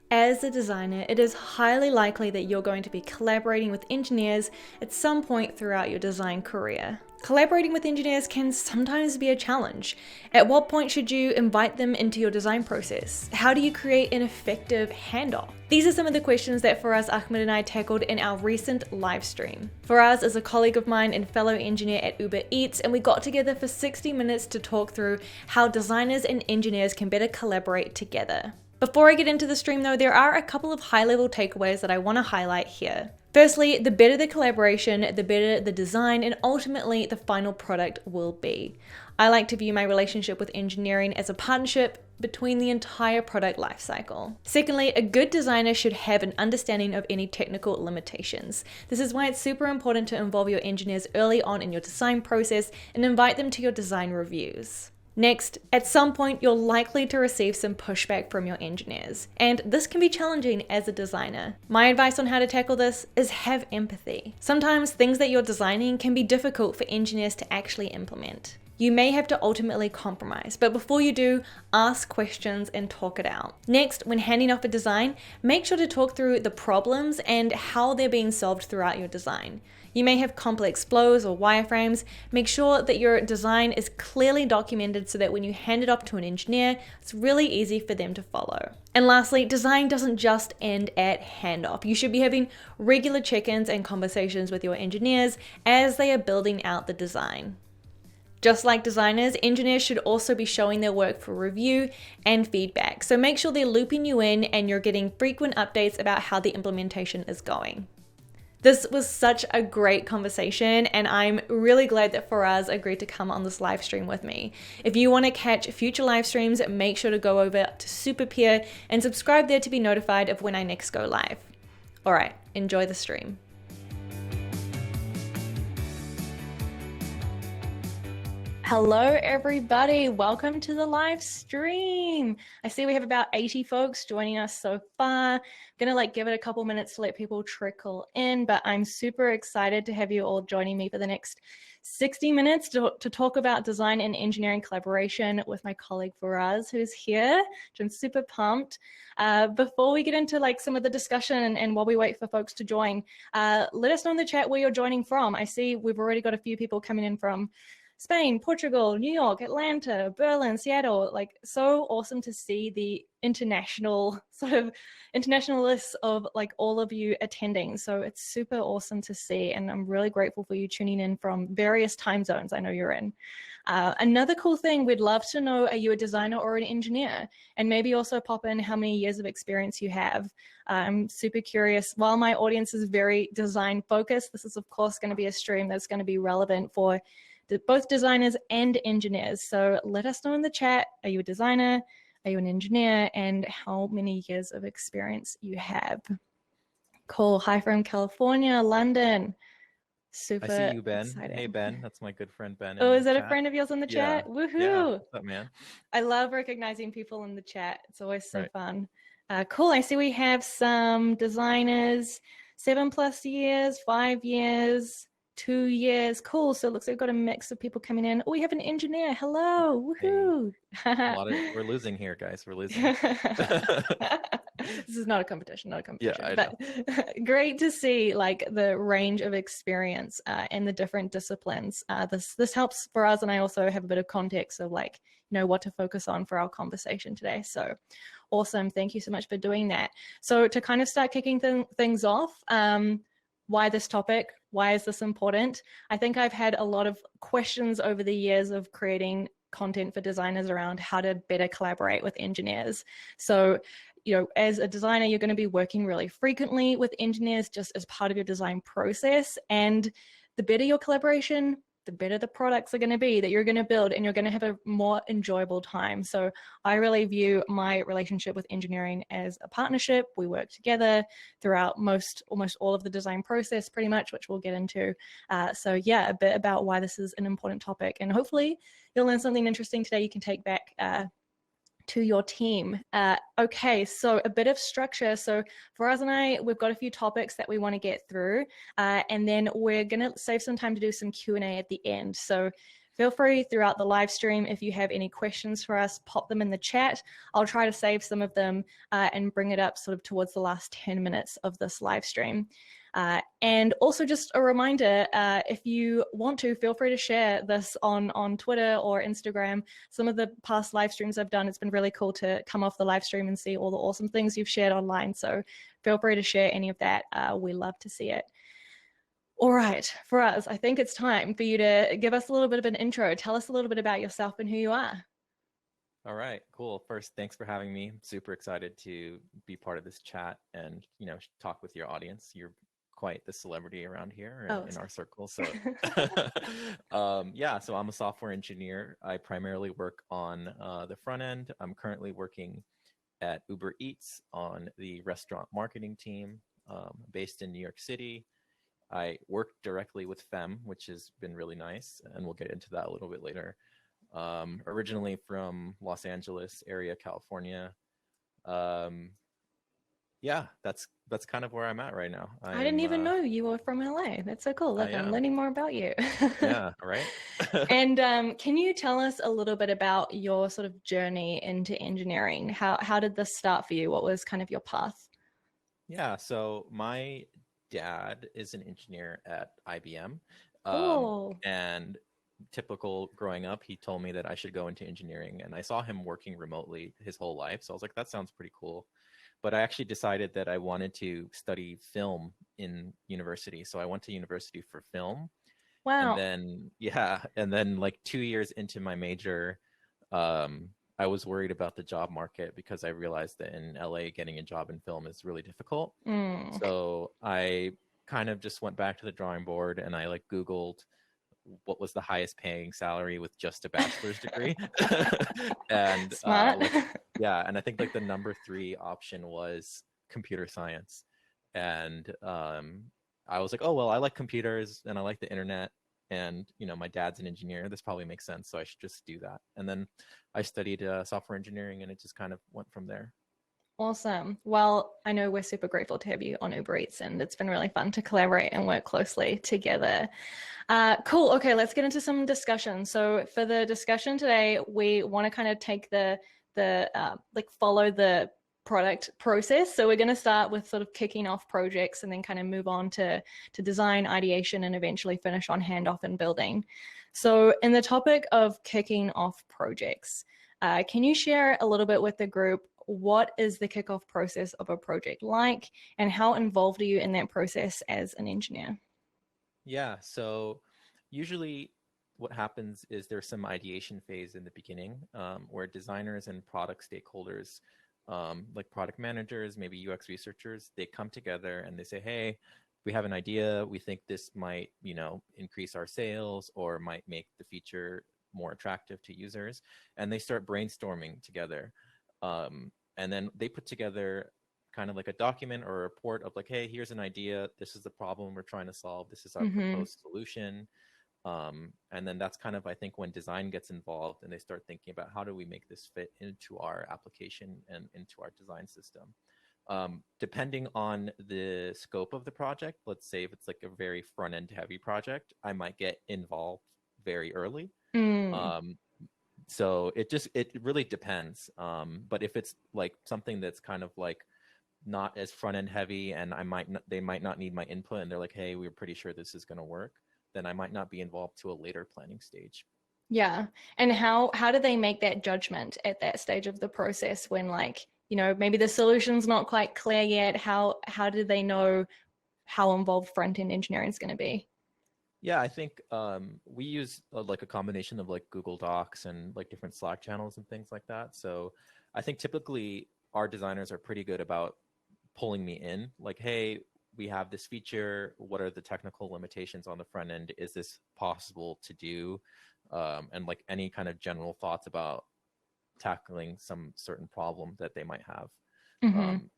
As a designer, it is highly likely that you're going to be collaborating with engineers at some point throughout your design career. Collaborating with engineers can sometimes be a challenge. At what point should you invite them into your design process? How do you create an effective handoff? These are some of the questions that Faraz, Ahmad, and I tackled in our recent live stream. Faraz is a colleague of mine and fellow engineer at UberEats, and we got together for 60 minutes to talk through how designers and engineers can better collaborate together. Before I get into the stream though, there are a couple of high-level takeaways that I want to highlight here. Firstly, the better the collaboration, the better the design, and ultimately the final product will be. I like to view my relationship with engineering as a partnership between the entire product lifecycle. Secondly, a good designer should have an understanding of any technical limitations. This is why it's super important to involve your engineers early on in your design process and invite them to your design reviews. Next, at some point, you're likely to receive some pushback from your engineers, and this can be challenging as a designer. My advice on how to tackle this is have empathy. Sometimes things that you're designing can be difficult for engineers to actually implement. You may have to ultimately compromise, but before you do, ask questions and talk it out. Next, when handing off a design, make sure to talk through the problems and how they're being solved throughout your design. You may have complex flows or wireframes. Make sure that your design is clearly documented so that when you hand it off to an engineer, it's really easy for them to follow. And lastly, design doesn't just end at handoff. You should be having regular check-ins and conversations with your engineers as they are building out the design. Just like designers, engineers should also be showing their work for review and feedback. So make sure they're looping you in and you're getting frequent updates about how the implementation is going. This was such a great conversation, and I'm really glad that Faraz agreed to come on this live stream with me. If you want to catch future live streams, make sure to go over to Superpeer and subscribe there to be notified of when I next go live. All right, enjoy the stream. Hello everybody, welcome to the live stream. I see we have about 80 folks joining us so far. I'm gonna give it a couple minutes to let people trickle in, but I'm super excited to have you all joining me for the next 60 minutes to talk about design and engineering collaboration with my colleague Faraz, who's here, which I'm super pumped. Before we get into some of the discussion and while we wait for folks to join, let us know in the chat where you're joining from. I see we've already got a few people coming in from Spain, Portugal, New York, Atlanta, Berlin, Seattle. So awesome to see the international list of all of you attending. So it's super awesome to see, and I'm really grateful for you tuning in from various time zones I know you're in. Another cool thing, we'd love to know, are you a designer or an engineer? And maybe also pop in how many years of experience you have. I'm super curious. While my audience is very design focused, this is of course going to be a stream that's going to be relevant for both designers and engineers. So let us know in the chat, are you a designer, are you an engineer, and how many years of experience you have. Cool. Hi from California, London. Super I see you, Ben. exciting. Hey, Ben. That's my good friend, Ben. Oh, is that a friend of yours in the chat? Yeah. Woohoo. Yeah. What's up, man? I love recognizing people in the chat. It's always so fun. Cool. I see we have some designers, 7+ years, 5 years, 2 years. Cool. So it looks like we've got a mix of people coming in. Oh, we have an engineer. Hello. Woohoo. Hey. We're losing here, guys. We're losing. This is not a competition, Yeah, I but know. Great to see the range of experience and the different disciplines. This helps for us, and I also have a bit of context of what to focus on for our conversation today. So awesome. Thank you so much for doing that. So to kind of start kicking things off, why this topic? Why is this important? I think I've had a lot of questions over the years of creating content for designers around how to better collaborate with engineers. So, as a designer, you're going to be working really frequently with engineers just as part of your design process. And the better your collaboration, the better the products are going to be that you're going to build, and you're going to have a more enjoyable time. So I really view my relationship with engineering as a partnership. We work together throughout almost all of the design process pretty much, which we'll get into. So yeah, a bit about why this is an important topic, and hopefully you'll learn something interesting today you can take back to your team. Okay, so a bit of structure. So Faraz and I, we've got a few topics that we want to get through, and then we're going to save some time to do some Q&A at the end. So feel free throughout the live stream, if you have any questions for us, pop them in the chat. I'll try to save some of them and bring it up sort of towards the last 10 minutes of this live stream. And also just a reminder, if you want to, feel free to share this on Twitter or Instagram. Some of the past live streams I've done, it's been really cool to come off the live stream and see all the awesome things you've shared online. So feel free to share any of that. We love to see it. All right, Faraz, I think it's time for you to give us a little bit of an intro. Tell us a little bit about yourself and who you are. All right, cool. First, thanks for having me. I'm super excited to be part of this chat and, talk with your audience. You're quite the celebrity around here in our circle. So yeah, so I'm a software engineer. I primarily work on the front end. I'm currently working at UberEats on the restaurant marketing team based in New York City. I work directly with Fem, which has been really nice, and we'll get into that a little bit later. Originally from Los Angeles area, California. Yeah, that's kind of where I'm at right now. I didn't even know you were from LA. That's so cool. Look, I'm learning more about you. Yeah, right. And can you tell us a little bit about your sort of journey into engineering? How did this start for you? What was kind of your path? Yeah, so my dad is an engineer at IBM. Cool. And typical growing up, he told me that I should go into engineering, and I saw him working remotely his whole life. So I was like, that sounds pretty cool. But I actually decided that I wanted to study film in university. So I went to university for film. Wow. And then like 2 years into my major, I was worried about the job market because I realized that in LA, getting a job in film is really difficult. So I kind of just went back to the drawing board and I like Googled what was the highest paying salary with just a bachelor's degree. And and I think like the number 3 option was computer science. And I was like, oh, well, I like computers and I like the internet. And, my dad's an engineer. This probably makes sense. So I should just do that. And then I studied software engineering and it just kind of went from there. Awesome. Well, I know we're super grateful to have you on Uber Eats, and it's been really fun to collaborate and work closely together. Cool. Okay, let's get into some discussion. So for the discussion today, we want to kind of take follow the product process. So we're going to start with sort of kicking off projects and then kind of move on to design, ideation, and eventually finish on handoff and building. So in the topic of kicking off projects, can you share a little bit with the group, what is the kickoff process of a project like, and how involved are you in that process as an engineer? Yeah, so usually what happens is there's some ideation phase in the beginning where designers and product stakeholders, like product managers, maybe UX researchers, they come together and they say, hey, we have an idea. We think this might, increase our sales or might make the feature more attractive to users. And they start brainstorming together. And then they put together kind of like a document or a report of like, hey, here's an idea. This is the problem we're trying to solve. This is our proposed solution. And then that's kind of, I think, when design gets involved and they start thinking about how do we make this fit into our application and into our design system. Depending on the scope of the project, let's say if it's like a very front end heavy project, I might get involved very early. So it really depends. But if it's like something that's kind of like not as front end heavy and they might not need my input and they're like, hey, we're pretty sure this is going to work, then I might not be involved to a later planning stage. Yeah. And how do they make that judgment at that stage of the process when maybe the solution's not quite clear yet? How do they know how involved front end engineering is going to be? Yeah, I think we use like a combination of like Google Docs and like different Slack channels and things like that. So I think typically our designers are pretty good about pulling me in, like, hey, we have this feature. What are the technical limitations on the front end? Is this possible to do? And like any kind of general thoughts about tackling some certain problem that they might have.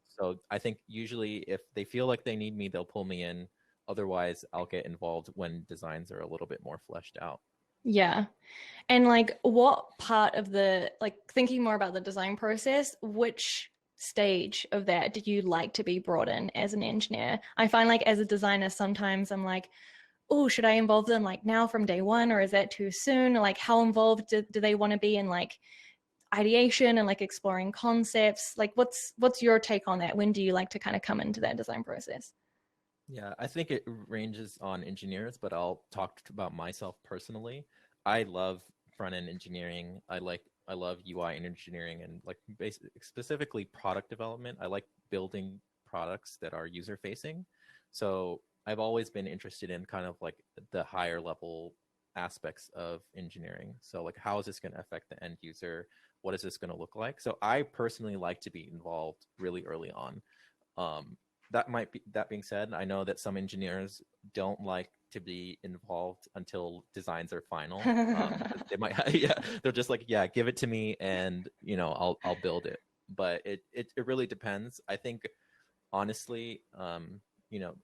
So I think usually if they feel like they need me, they'll pull me in. Otherwise, I'll get involved when designs are a little bit more fleshed out. Yeah. And like what part of thinking more about the design process, which stage of that did you like to be brought in as an engineer? I find like as a designer, sometimes I'm like, oh, should I involve them like now from day one, or is that too soon? Like, how involved do they want to be in like ideation and like exploring concepts? Like, what's your take on that? When do you like to kind of come into that design process? Yeah, I think it ranges on engineers, but I'll talk about myself personally. I love front end engineering. I love UI engineering and like specifically product development. I like building products that are user facing. So I've always been interested in kind of like the higher level aspects of engineering. So like how is this going to affect the end user? What is this going to look like? So I personally like to be involved really early on. Um, that being said, I know that some engineers don't like to be involved until designs are final. Because they might, yeah, they're just like, yeah, give it to me, and I'll build it. But it really depends. I think honestly,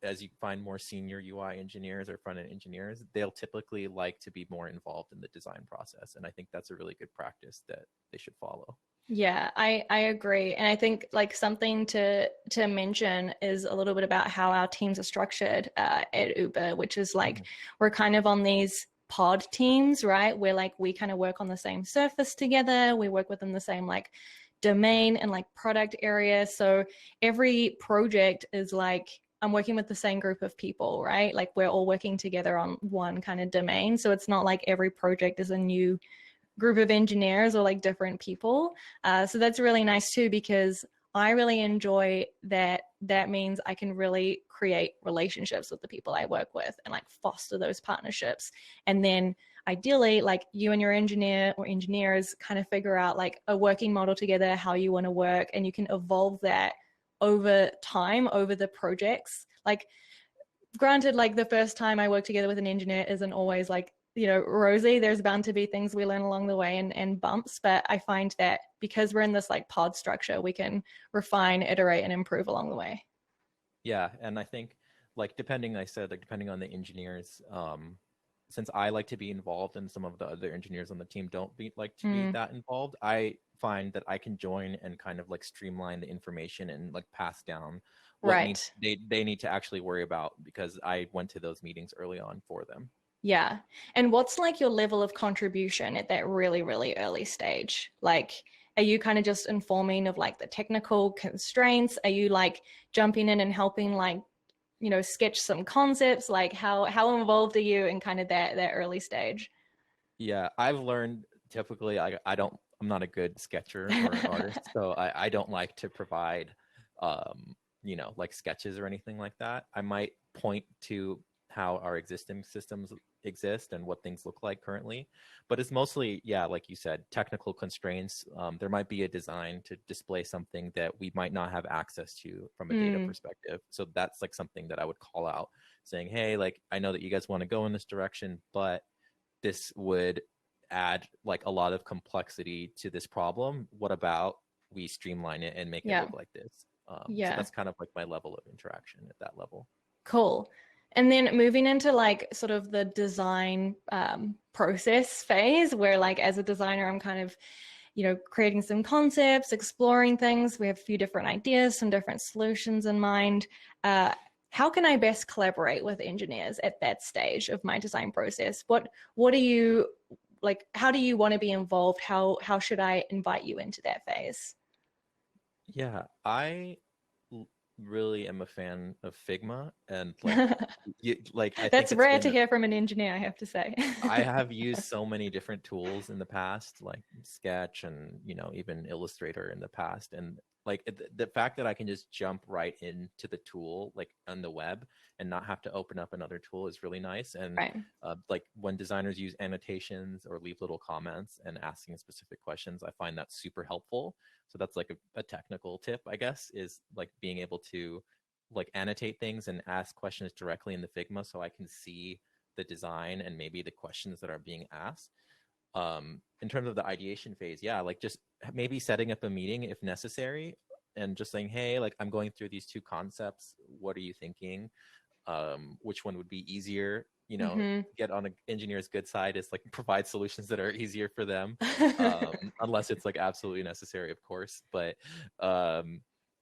as you find more senior UI engineers or front end engineers, they'll typically like to be more involved in the design process, and I think that's a really good practice that they should follow. Yeah, I agree. And I think like something to mention is a little bit about how our teams are structured at Uber, which is like Mhm. we're kind of on these pod teams, right? Where like we kind of work on the same surface together, we work within the same like domain and like product area. So every project is like I'm working with the same group of people, right? Like we're all working together on one kind of domain. So it's not like every project is a new group of engineers or like different people. So that's really nice too, because I really enjoy that. That means I can really create relationships with the people I work with and like foster those partnerships. And then ideally, like you and your engineer or engineers kind of figure out like a working model together, how you want to work, and you can evolve that over time, over the projects. Like granted, like the first time I work together with an engineer isn't always like, rosy. There's bound to be things we learn along the way and bumps. But I find that because we're in this like pod structure, we can refine, iterate, and improve along the way. Yeah, and I think depending on the engineers, since I like to be involved and some of the other engineers on the team don't like to be Mm, that involved, I find that I can join and kind of like streamline the information and like pass down what right. needs they need to actually worry about because I went to those meetings early on for them. Yeah. And what's like your level of contribution at that really, really early stage? Like, are you kind of just informing of like the technical constraints? Are you like jumping in and helping like, sketch some concepts? Like how involved are you in kind of that early stage? Yeah, I've learned typically I'm not a good sketcher or artist, so I don't like to provide like sketches or anything like that. I might point to how our existing systems exist and what things look like currently, but it's mostly, yeah, like you said, technical constraints. There might be a design to display something that we might not have access to from a data Mm, perspective. So that's like something that I would call out saying, hey, like I know that you guys want to go in this direction, but this would add like a lot of complexity to this problem. What about we streamline it and make it yeah. look like this? So Yeah. that's kind of like my level of interaction at that level. Cool. And then moving into like sort of the design process phase, where like as a designer, I'm kind of, creating some concepts, exploring things. We have a few different ideas, some different solutions in mind. Uh, how can I best collaborate with engineers at that stage of my design process? What are you like? How do you want to be involved? How should I invite you into that phase? Yeah, l- really am a fan of Figma, and like like I think That's it's rare to been hear from an engineer, I have to say. I have used so many different tools in the past, like Sketch and even Illustrator in the past, and like the fact that I can just jump right into the tool like on the web and not have to open up another tool is really nice. And Right. like when designers use annotations or leave little comments and asking specific questions, I find that super helpful. So that's like a technical tip, I guess, is like being able to like annotate things and ask questions directly in the Figma so I can see the design and maybe the questions that are being asked. In terms of the ideation phase, yeah, like just maybe setting up a meeting if necessary and just saying, hey, like I'm going through these two concepts. What are you thinking? Which one would be easier? Hmm. Get on an engineer's good side is like provide solutions that are easier for them, unless it's like absolutely necessary, of course. But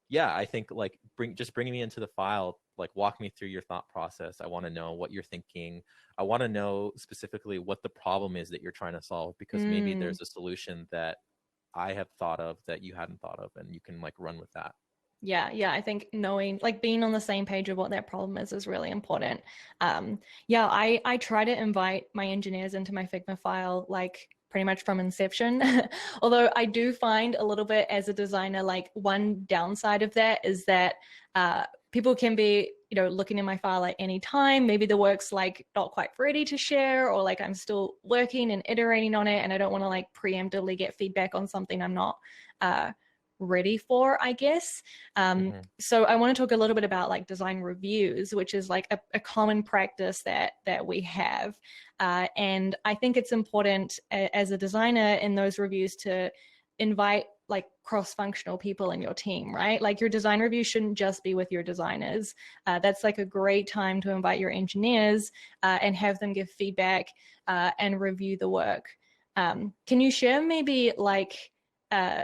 yeah, I think like just bringing me into the file, like walk me through your thought process. I want to know what you're thinking. I want to know specifically what the problem is that you're trying to solve, because maybe Mm. there's a solution that I have thought of that you hadn't thought of, and you can like run with that. Yeah, yeah. I think knowing, like being on the same page of what that problem is really important. Yeah, I try to invite my engineers into my Figma file, like pretty much from inception. Although I do find a little bit as a designer, like one downside of that is that people can be, looking in my file at any time. Maybe the work's like not quite ready to share, or like I'm still working and iterating on it, and I don't want to like preemptively get feedback on something I'm not uh, ready for, I guess. Hmm. So I want to talk a little bit about like design reviews, which is like a common practice that we have. And I think it's important as a designer in those reviews to invite like cross-functional people in your team, right? Like your design review shouldn't just be with your designers. That's like a great time to invite your engineers and have them give feedback and review the work. Can you share maybe like uh,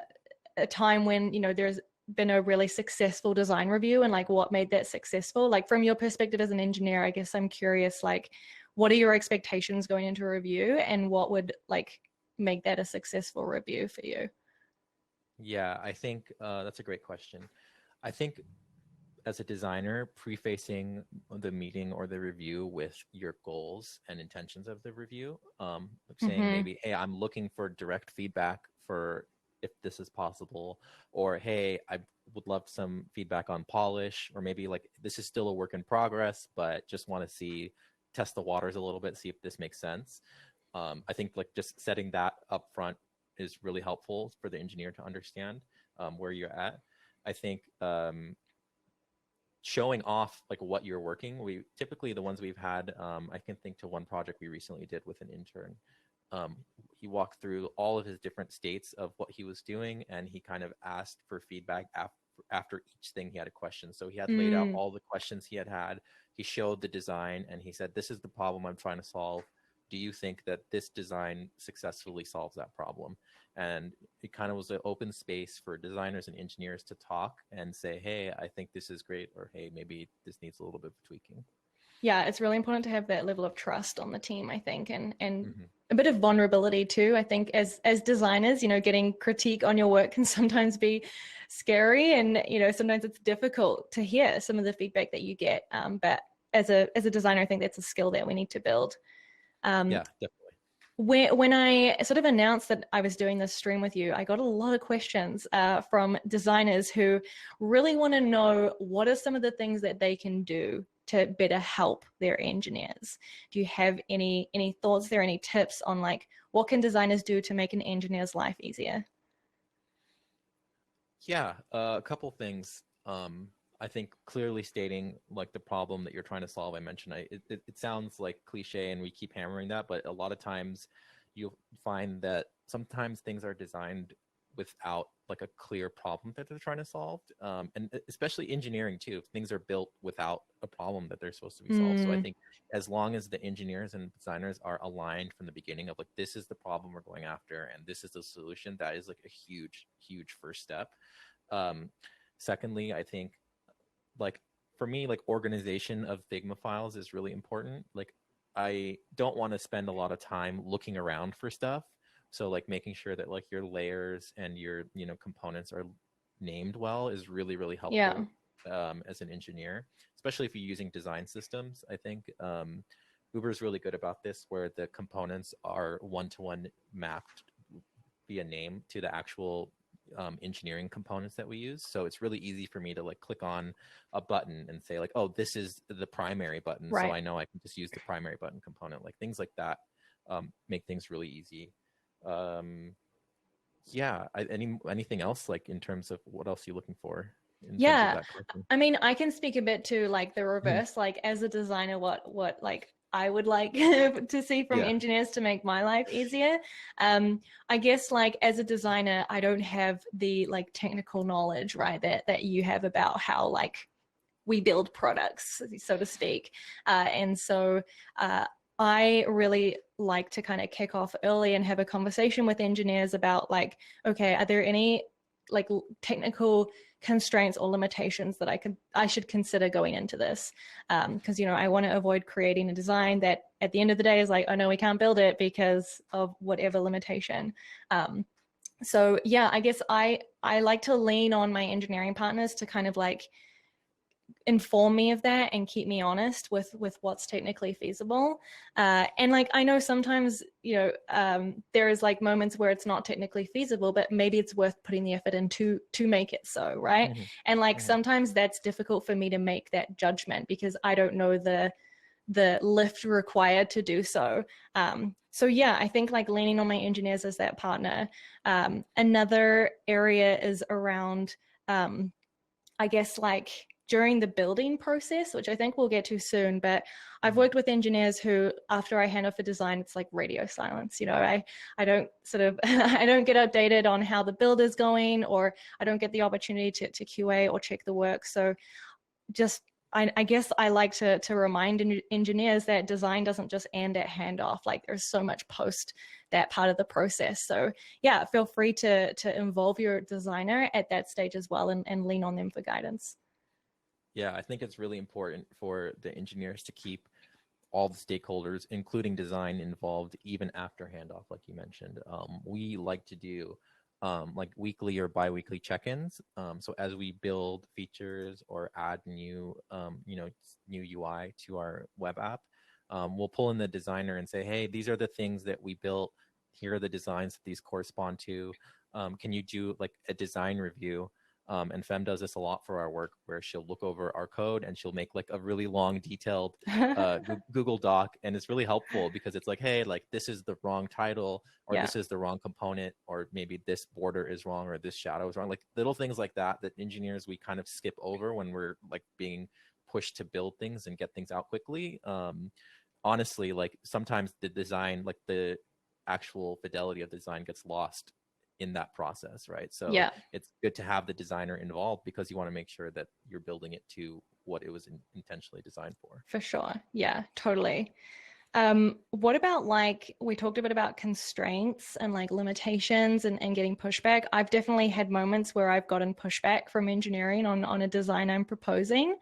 a time when there's been a really successful design review and like what made that successful? Like from your perspective as an engineer, I guess I'm curious, like what are your expectations going into a review, and what would like make that a successful review for you? Yeah, I think that's a great question. I think as a designer, prefacing the meeting or the review with your goals and intentions of the review, saying Mm-hmm. maybe, hey, I'm looking for direct feedback for if this is possible, or hey, I would love some feedback on polish, or maybe like this is still a work in progress, but just want to test the waters a little bit, see if this makes sense. I think like just setting that up front is really helpful for the engineer to understand where you're at. I think showing off like what you're working, we typically the ones we've had, I can think to one project we recently did with an intern. He walked through all of his different states of what he was doing, and he kind of asked for feedback after each thing he had a question. So he had laid out Mm. all the questions he had. He showed the design and he said, this is the problem I'm trying to solve. Do you think that this design successfully solves that problem? And it kind of was an open space for designers and engineers to talk and say, hey, I think this is great, or hey, maybe this needs a little bit of tweaking. Yeah, it's really important to have that level of trust on the team, I think, and Mm-hmm. a bit of vulnerability too. I think as designers, getting critique on your work can sometimes be scary, and sometimes it's difficult to hear some of the feedback that you get. But as a designer, I think that's a skill that we need to build. Um, Yeah, definitely. when I sort of announced that I was doing this stream with you, I got a lot of questions from designers who really want to know what are some of the things that they can do to better help their engineers. Do you have any thoughts there, any tips on like what can designers do to make an engineer's life easier? Yeah, a couple things. I think clearly stating like the problem that you're trying to solve. I mentioned it sounds like cliche, and we keep hammering that, but a lot of times you'll find that sometimes things are designed without like a clear problem that they're trying to solve, and especially engineering too. Things are built without a problem that they're supposed to be solved. So I Mm, think as long as the engineers and designers are aligned from the beginning of like this is the problem we're going after and this is the solution, that is like a huge first step. um, Secondly, I think like for me, like organization of Figma files is really important. Like I don't want to spend a lot of time looking around for stuff. So like making sure that like your layers and your components are named well is really yeah. helpful as an engineer, especially if you're using design systems. I think Uber is really good about this, where the components are one-to-one mapped via name to the actual engineering components that we use. So it's really easy for me to like click on a button and say like, oh, this is the primary button. So Right. I know I can just use the primary button component. Like things like that make things really easy. Um, yeah. Anything else like in terms of what else you're looking for in terms of Yeah. that question? I mean, I can speak a bit to like the Mhm. reverse, like as a designer, what like I would like to see from Yeah. engineers to make my life easier. I guess like as a designer, I don't have the like technical knowledge, right, that you have about how like we build products, so to speak. And so I really like to kind of kick off early and have a conversation with engineers about like, okay, are there any like technical constraints or limitations that I should consider going into this. Because, you know, I want to avoid creating a design that at the end of the day is like, oh no, we can't build it because of whatever limitation. So yeah, I guess I like to lean on my engineering partners to kind of like inform me of that and keep me honest with what's technically feasible. And like, I know sometimes, you know, there is like moments where it's not technically feasible, but maybe it's worth putting the effort in to make it so, right? Mm-hmm. And like, Mm-hmm. sometimes that's difficult for me to make that judgment because I don't know the lift required to do so. So yeah, I think like leaning on my engineers as that partner. Another area is around, I guess like during the building process, which I think we'll get to soon, but I've worked with engineers who, after I hand off a design, it's like radio silence. You know, I don't sort of, I don't get updated on how the build is going, or I don't get the opportunity to QA or check the work. So just, I guess I like to remind engineers that design doesn't just end at handoff. Like there's so much post that part of the process. So yeah, feel free to involve your designer at that stage as well, and lean on them for guidance. Yeah, I think it's really important for the engineers to keep all the stakeholders, including design, involved even after handoff, like you mentioned. We like to do like weekly or bi-weekly check-ins. So as we build features or add new, new UI to our web app, we'll pull in the designer and say, hey, these are the things that we built. Here are the designs that these correspond to. Can you do like a design review? And Fem does this a lot for our work, where she'll look over our code and she'll make like a really long, detailed Google Doc, and it's really helpful because it's like, hey, like this is the wrong title, or this is the wrong component, or maybe this border is wrong, or this shadow is wrong. Like little things like that engineers we kind of skip over when we're like being pushed to build things and get things out quickly. Honestly, like sometimes the design, like the actual fidelity of the design gets lost in that process, right? So yeah, it's good to have the designer involved because you want to make sure that you're building it to what it was intentionally designed for sure. Yeah, totally. What about like, we talked a bit about constraints and like limitations and getting pushback. I've definitely had moments where I've gotten pushback from engineering on a design I'm proposing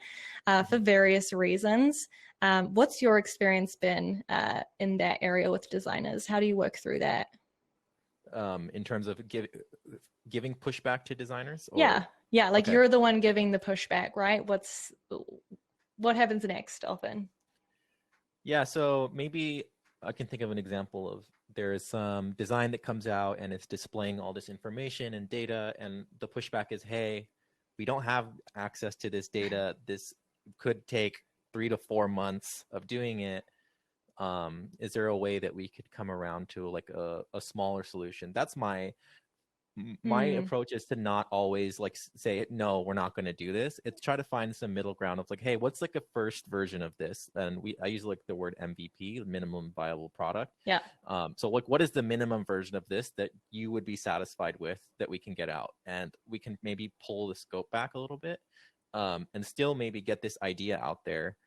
for various reasons. What's your experience been in that area with designers? How do you work through that? in terms of giving pushback to designers? Or yeah, like okay. You're the one giving the pushback, right? What happens next often? Yeah, so maybe I can think of an example of there's some design that comes out and it's displaying all this information and data, and the pushback is, hey, we don't have access to this data. This could take 3 to 4 months of doing it. Is there a way that we could come around to like a smaller solution? That's my approach, is to not always like say, no, we're not going to do this. It's try to find some middle ground of like, hey, what's like a first version of this? And I use like the word MVP, minimum viable product. Yeah. So like, what is the minimum version of this that you would be satisfied with that we can get out? And we can maybe pull the scope back a little bit, and still maybe get this idea out there,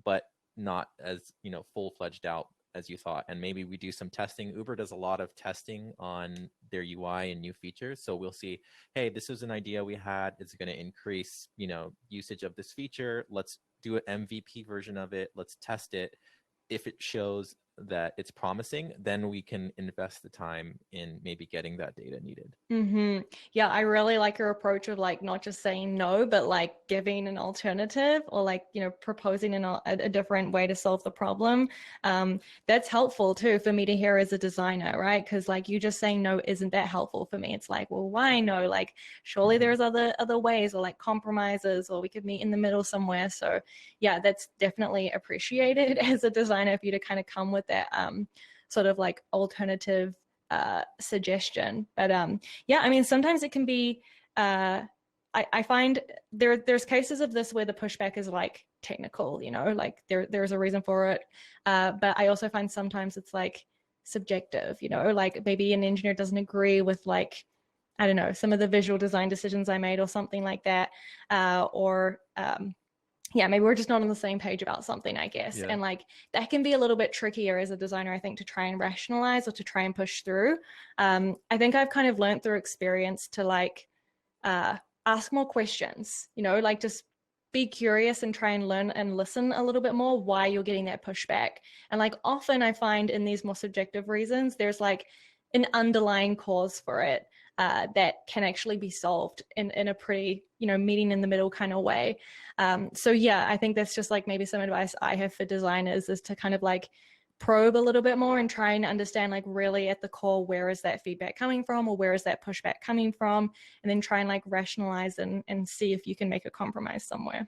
but not as, full-fledged out as you thought. And maybe we do some testing. Uber does a lot of testing on their UI and new features. So we'll see, hey, this is an idea we had. It's going to increase, usage of this feature. Let's do an MVP version of it. Let's test it. If it shows that it's promising, then we can invest the time in maybe getting that data needed. Yeah, I really like your approach of like not just saying no, but like giving an alternative, or like, proposing a different way to solve the problem. That's helpful too for me to hear as a designer, right? Because like you just saying no isn't that helpful for me. It's like, well, why no? Like surely there's other ways, or like compromises, or we could meet in the middle somewhere. So yeah, that's definitely appreciated as a designer for you to kind of come with that sort of like alternative suggestion. But yeah, I mean, sometimes it can be I find there's cases of this where the pushback is like technical, like there's a reason for it, but I also find sometimes it's like subjective, like maybe an engineer doesn't agree with like, I don't know, some of the visual design decisions I made or something like that, or yeah, maybe we're just not on the same page about something, I guess. Yeah. And like that can be a little bit trickier as a designer, I think, to try and rationalize or to try and push through. I think I've kind of learned through experience to like ask more questions, you know, like just be curious and try and learn and listen a little bit more why you're getting that pushback. And like often I find in these more subjective reasons, there's like an underlying cause for it that can actually be solved in a pretty, you know, meeting in the middle kind of way. So yeah, I think that's just like maybe some advice I have for designers is to kind of like probe a little bit more and try and understand like really at the core, where is that feedback coming from, or where is that pushback coming from, and then try and like rationalize and see if you can make a compromise somewhere.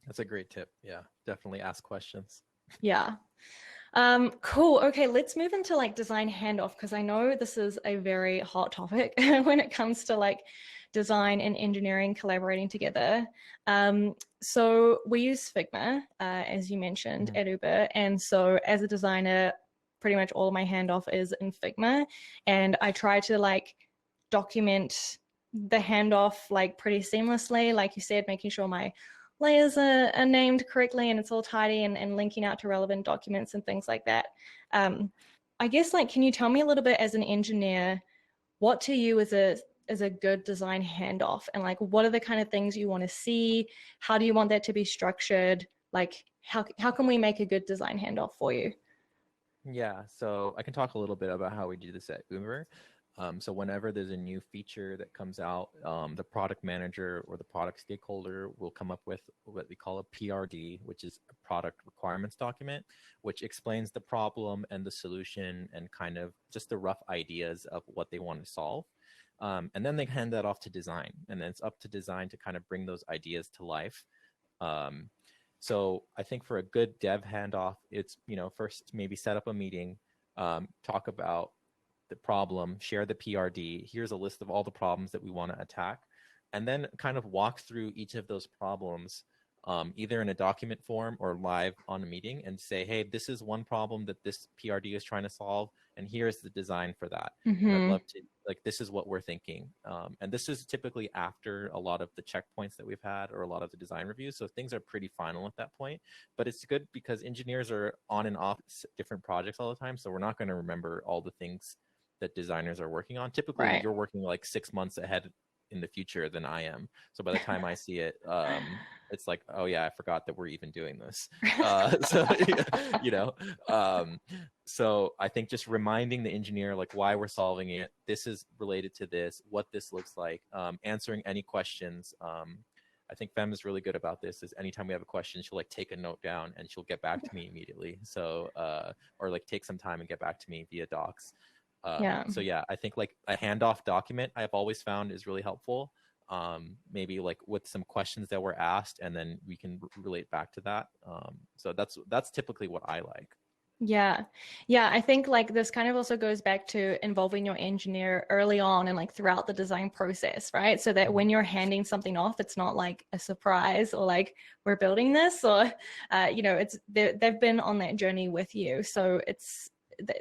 That's a great tip. Yeah, definitely ask questions. Yeah. Cool. Okay, let's move into like design handoff, because I know this is a very hot topic when it comes to like design and engineering collaborating together. So we use Figma, as you mentioned, at Uber. And so as a designer, pretty much all of my handoff is in Figma. And I try to like document the handoff like pretty seamlessly, like you said, making sure my layers are named correctly and it's all tidy, and linking out to relevant documents and things like that. I guess like, can you tell me a little bit as an engineer, what to you is a good design handoff, and like what are the kind of things you want to see? How do you want that to be structured? Like how can we make a good design handoff for you? Yeah, so I can talk a little bit about how we do this at Uber. So whenever there's a new feature that comes out, the product manager or the product stakeholder will come up with what we call a PRD, which is a product requirements document, which explains the problem and the solution and kind of just the rough ideas of what they want to solve. And then they hand that off to design, and then it's up to design to kind of bring those ideas to life. So I think for a good dev handoff, it's, you know, first maybe set up a meeting, talk about the problem, share the PRD. Here's a list of all the problems that we want to attack, and then kind of walk through each of those problems, either in a document form or live on a meeting, and say, hey, this is one problem that this PRD is trying to solve, and here's the design for that. Mm-hmm. And I'd love to, like, this is what we're thinking. And this is typically after a lot of the checkpoints that we've had or a lot of the design reviews. So things are pretty final at that point. But it's good because engineers are on and off different projects all the time. So we're not going to remember all the things that designers are working on. Typically, Right. you're working like 6 months ahead in the future than I am. So by the time I see it, it's like, oh yeah, I forgot that we're even doing this. So you know, so I think just reminding the engineer like why we're solving it, this is related to this, what this looks like, answering any questions. I think Fem is really good about this. Is anytime we have a question, she'll like take a note down and she'll get back to me immediately. So or like take some time and get back to me via docs. So yeah, I think like a handoff document I've always found is really helpful. Maybe like with some questions that were asked, and then we can relate back to that. So that's typically what I like. Yeah. I think like this kind of also goes back to involving your engineer early on and like throughout the design process, right? So that when you're handing something off, it's not like a surprise or like we're building this, or you know, it's they've been on that journey with you. So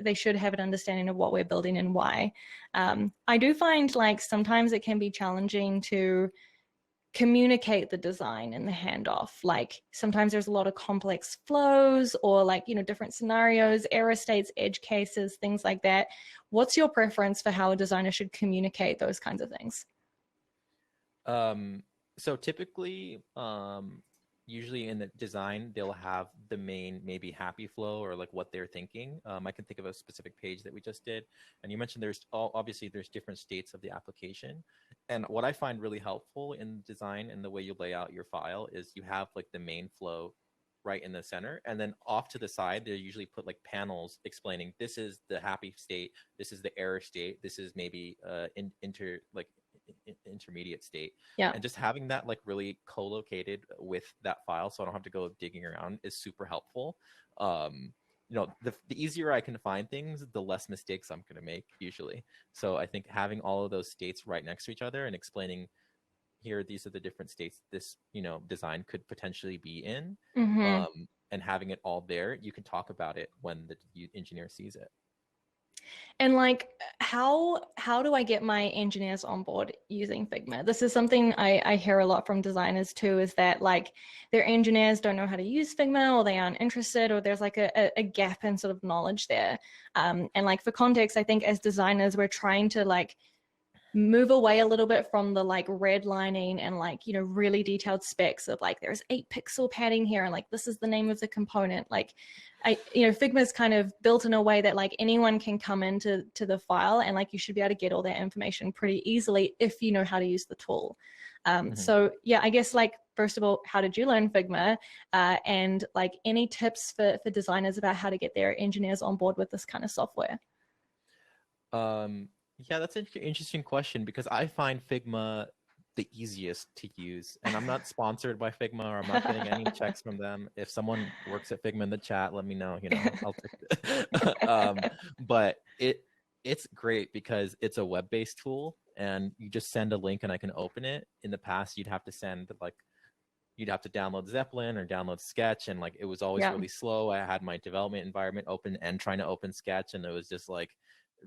they should have an understanding of what we're building and why. I do find like sometimes it can be challenging to communicate the design in the handoff. Like sometimes there's a lot of complex flows or like, you know, different scenarios, error states, edge cases, things like that. What's your preference for how a designer should communicate those kinds of things? So typically, usually in the design, they'll have the main maybe happy flow or like what they're thinking. I can think of a specific page that we just did. And you mentioned obviously there's different states of the application. And what I find really helpful in design and the way you lay out your file is you have like the main flow right in the center. And then off to the side, they usually put like panels explaining this is the happy state, this is the error state, this is maybe intermediate state. Yeah. And just having that like really co-located with that file so I don't have to go digging around is super helpful. You know, the easier I can find things, the less mistakes I'm going to make usually. So I think having all of those states right next to each other and explaining here, these are the different states this, you know, design could potentially be in, and having it all there, you can talk about it when the engineer sees it. And like, how do I get my engineers on board using Figma? This is something I hear a lot from designers too, is that like their engineers don't know how to use Figma, or they aren't interested, or there's like a gap in sort of knowledge there. And like for context, I think as designers, we're trying to like move away a little bit from the like redlining and like, you know, really detailed specs of like there's 8 pixel padding here and like this is the name of the component. Like you know, Figma is kind of built in a way that like anyone can come into the file and like you should be able to get all that information pretty easily if you know how to use the tool. So yeah, I guess like first of all, how did you learn Figma? And like any tips for designers about how to get their engineers on board with this kind of software? Yeah, that's an interesting question because I find Figma the easiest to use. And I'm not sponsored by Figma or I'm not getting any checks from them. If someone works at Figma in the chat, let me know, you know, I'll take it. But it's great because it's a web-based tool and you just send a link and I can open it. In the past, you'd have to download Zeppelin or download Sketch, and like it was always really slow. I had my development environment open and trying to open Sketch, and it was just like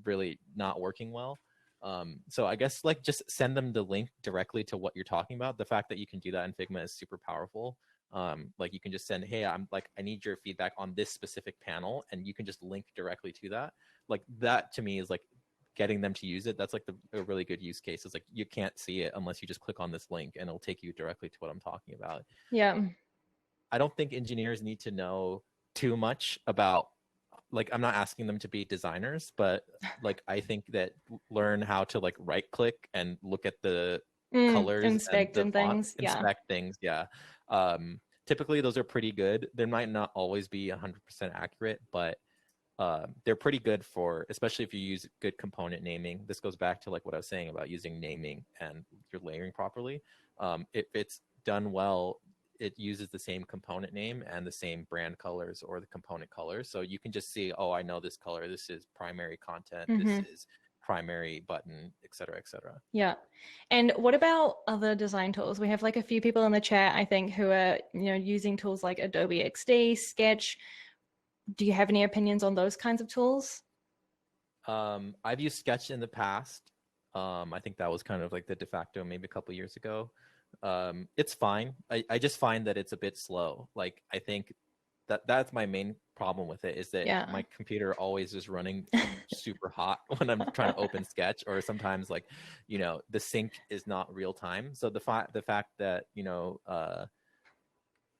really not working well. So I guess like just send them the link directly to what you're talking about. The fact that you can do that in Figma is super powerful. Like you can just send, hey, I need your feedback on this specific panel, and you can just link directly to that. Like that to me is like getting them to use it. That's like a really good use case. It's like you can't see it unless you just click on this link and it'll take you directly to what I'm talking about. Yeah. I don't think engineers need to know too much about, like, I'm not asking them to be designers, but like I think that learn how to like right click and look at the colors and Inspect the and font, things. Yeah. inspect things. Yeah. Typically those are pretty good. They might not always be 100% accurate, but they're pretty good for, especially if you use good component naming. This goes back to like what I was saying about using naming and your layering properly. If it's done well, it uses the same component name and the same brand colors or the component colors. So you can just see, oh, I know this color. This is primary content. This is primary button, et cetera, et cetera. Yeah. And what about other design tools? We have like a few people in the chat, I think, who are, you know, using tools like Adobe XD, Sketch. Do you have any opinions on those kinds of tools? I've used Sketch in the past. I think that was kind of like the de facto maybe a couple of years ago. It's fine. I just find that it's a bit slow. Like I think that's my main problem with it is that my computer always is running super hot when I'm trying to open Sketch, or sometimes like, you know, the sync is not real time. So the fact that, you know,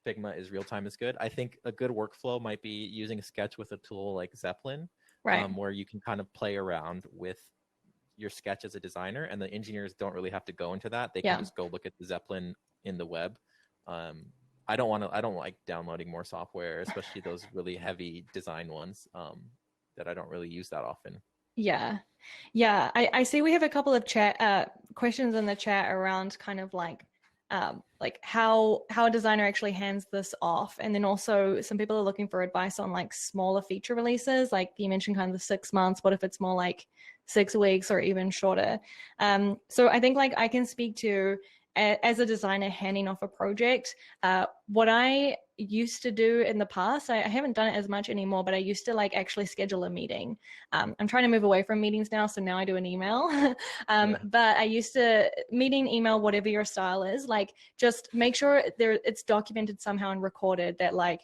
Figma is real time is good. I think a good workflow might be using Sketch with a tool like Zeppelin, where you can kind of play around with your sketch as a designer, and the engineers don't really have to go into that. They can just go look at the Zeppelin in the web. I don't like downloading more software, especially those really heavy design ones that I don't really use that often. Yeah. I see we have a couple of questions in the chat around kind of like how a designer actually hands this off, and then also some people are looking for advice on like smaller feature releases. Like you mentioned, kind of the 6 months. What if it's more like 6 weeks or even shorter? So I think like I can speak to, as a designer handing off a project, what I used to do in the past, I haven't done it as much anymore, but I used to like actually schedule a meeting. I'm trying to move away from meetings now, so now I do an email. But I used to meeting, email, whatever your style is, like just make sure it's documented somehow and recorded that like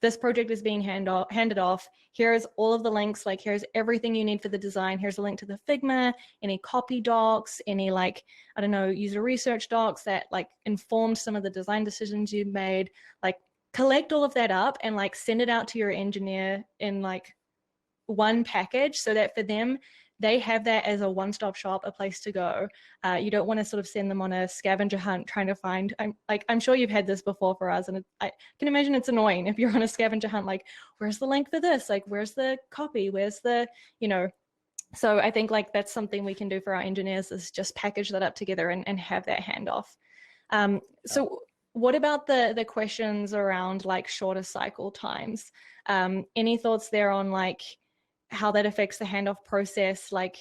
this project is being handed off. Here's all of the links, like here's everything you need for the design. Here's a link to the Figma, any copy docs, any like, I don't know, user research docs that like informed some of the design decisions you made. Like collect all of that up and like send it out to your engineer in like one package so that for them, they have that as a one-stop shop, a place to go. You don't want to sort of send them on a scavenger hunt trying to find, I'm sure you've had this before for us, and I can imagine it's annoying if you're on a scavenger hunt, like, where's the link for this? Like, where's the copy? Where's the, you know, so I think like that's something we can do for our engineers is just package that up together and have that handoff. So what about the questions around like shorter cycle times? Any thoughts there on like how that affects the handoff process? Like,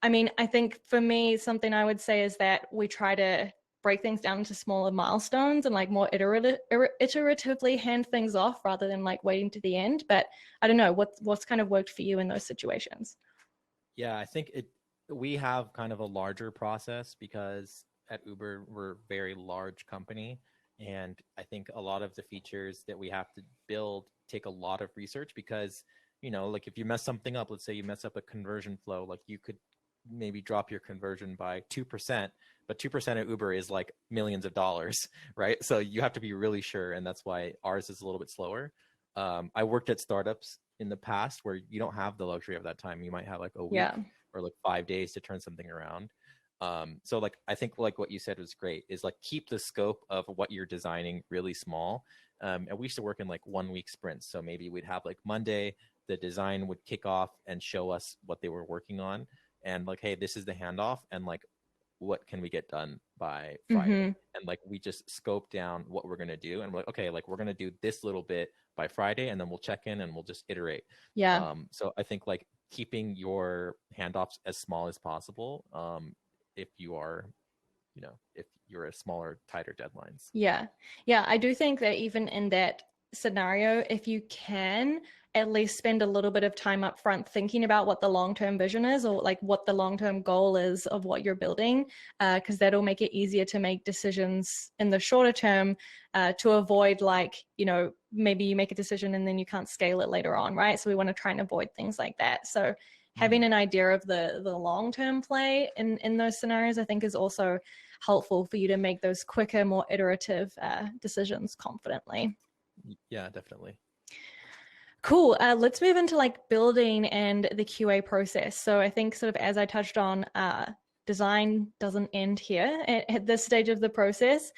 I mean, I think for me, something I would say is that we try to break things down into smaller milestones and like more iteratively hand things off rather than like waiting to the end. But I don't know, what's kind of worked for you in those situations? Yeah, I think we have kind of a larger process because at Uber, we're a very large company. And I think a lot of the features that we have to build take a lot of research because, you know, like if you mess something up, let's say you mess up a conversion flow, like you could maybe drop your conversion by 2%, but 2% at Uber is like millions of dollars, right? So you have to be really sure, and that's why ours is a little bit slower. I worked at startups in the past where you don't have the luxury of that time. You might have like a week Yeah. or like 5 days to turn something around. So like I think like what you said was great is like keep the scope of what you're designing really small. And we used to work in like 1 week sprints. So maybe we'd have like Monday, the design would kick off and show us what they were working on. And like, hey, this is the handoff. And like, what can we get done by Friday? And like, we just scope down what we're going to do. And we're like, okay, like we're going to do this little bit by Friday, and then we'll check in and we'll just iterate. Yeah. So I think like keeping your handoffs as small as possible. If you are, if you're a smaller, tighter deadlines. Yeah. Yeah. I do think that even in that scenario, if you can at least spend a little bit of time up front thinking about what the long-term vision is, or like what the long-term goal is of what you're building, because that'll make it easier to make decisions in the shorter term, to avoid like, maybe you make a decision and then you can't scale it later on, right? So we want to try and avoid things like that. So having an idea of the long-term play in those scenarios, I think, is also helpful for you to make those quicker, more iterative decisions confidently. Yeah, definitely. Cool. Let's move into like building and the QA process. So I think sort of as I touched on, design doesn't end here at this stage of the process.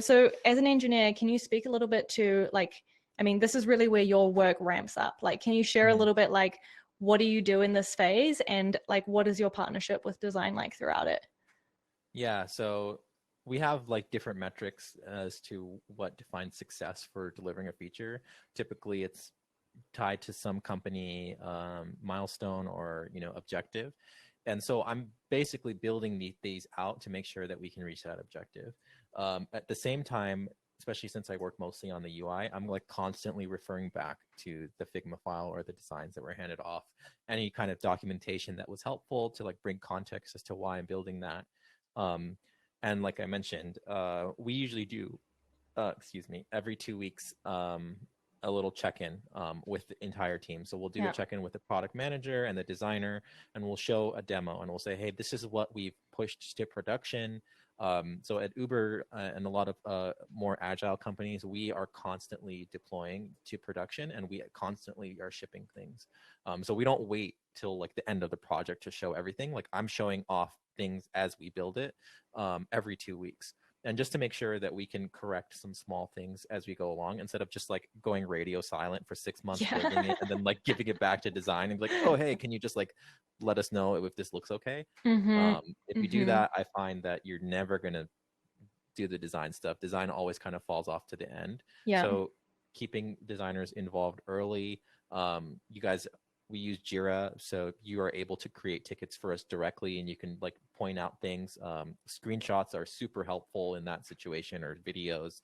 So as an engineer, can you speak a little bit to like, I mean, this is really where your work ramps up. Like, can you share a little bit like, what do you do in this phase, and like, what is your partnership with design like throughout it? Yeah, so we have like different metrics as to what defines success for delivering a feature. Typically, it's tied to some company milestone or objective, and so I'm basically building these out to make sure that we can reach that objective. At the same time, especially since I work mostly on the UI, I'm like constantly referring back to the Figma file or the designs that were handed off, any kind of documentation that was helpful to like bring context as to why I'm building that. And like I mentioned, we usually do, every 2 weeks, a little check-in with the entire team. So we'll do a check-in with the product manager and the designer, and we'll show a demo and we'll say, hey, this is what we've pushed to production. So at Uber and a lot of more agile companies, we are constantly deploying to production, and we constantly are shipping things. So we don't wait till like the end of the project to show everything. Like I'm showing off things as we build it every 2 weeks. And just to make sure that we can correct some small things as we go along, instead of just like going radio silent for 6 months building it and then like giving it back to design and be like, oh, hey, can you just like let us know if this looks okay? If you do that, I find that you're never going to do the design stuff. Design always kind of falls off to the end. So keeping designers involved early. You guys, we use Jira, so you are able to create tickets for us directly, and you can like point out things. Screenshots are super helpful in that situation, or videos,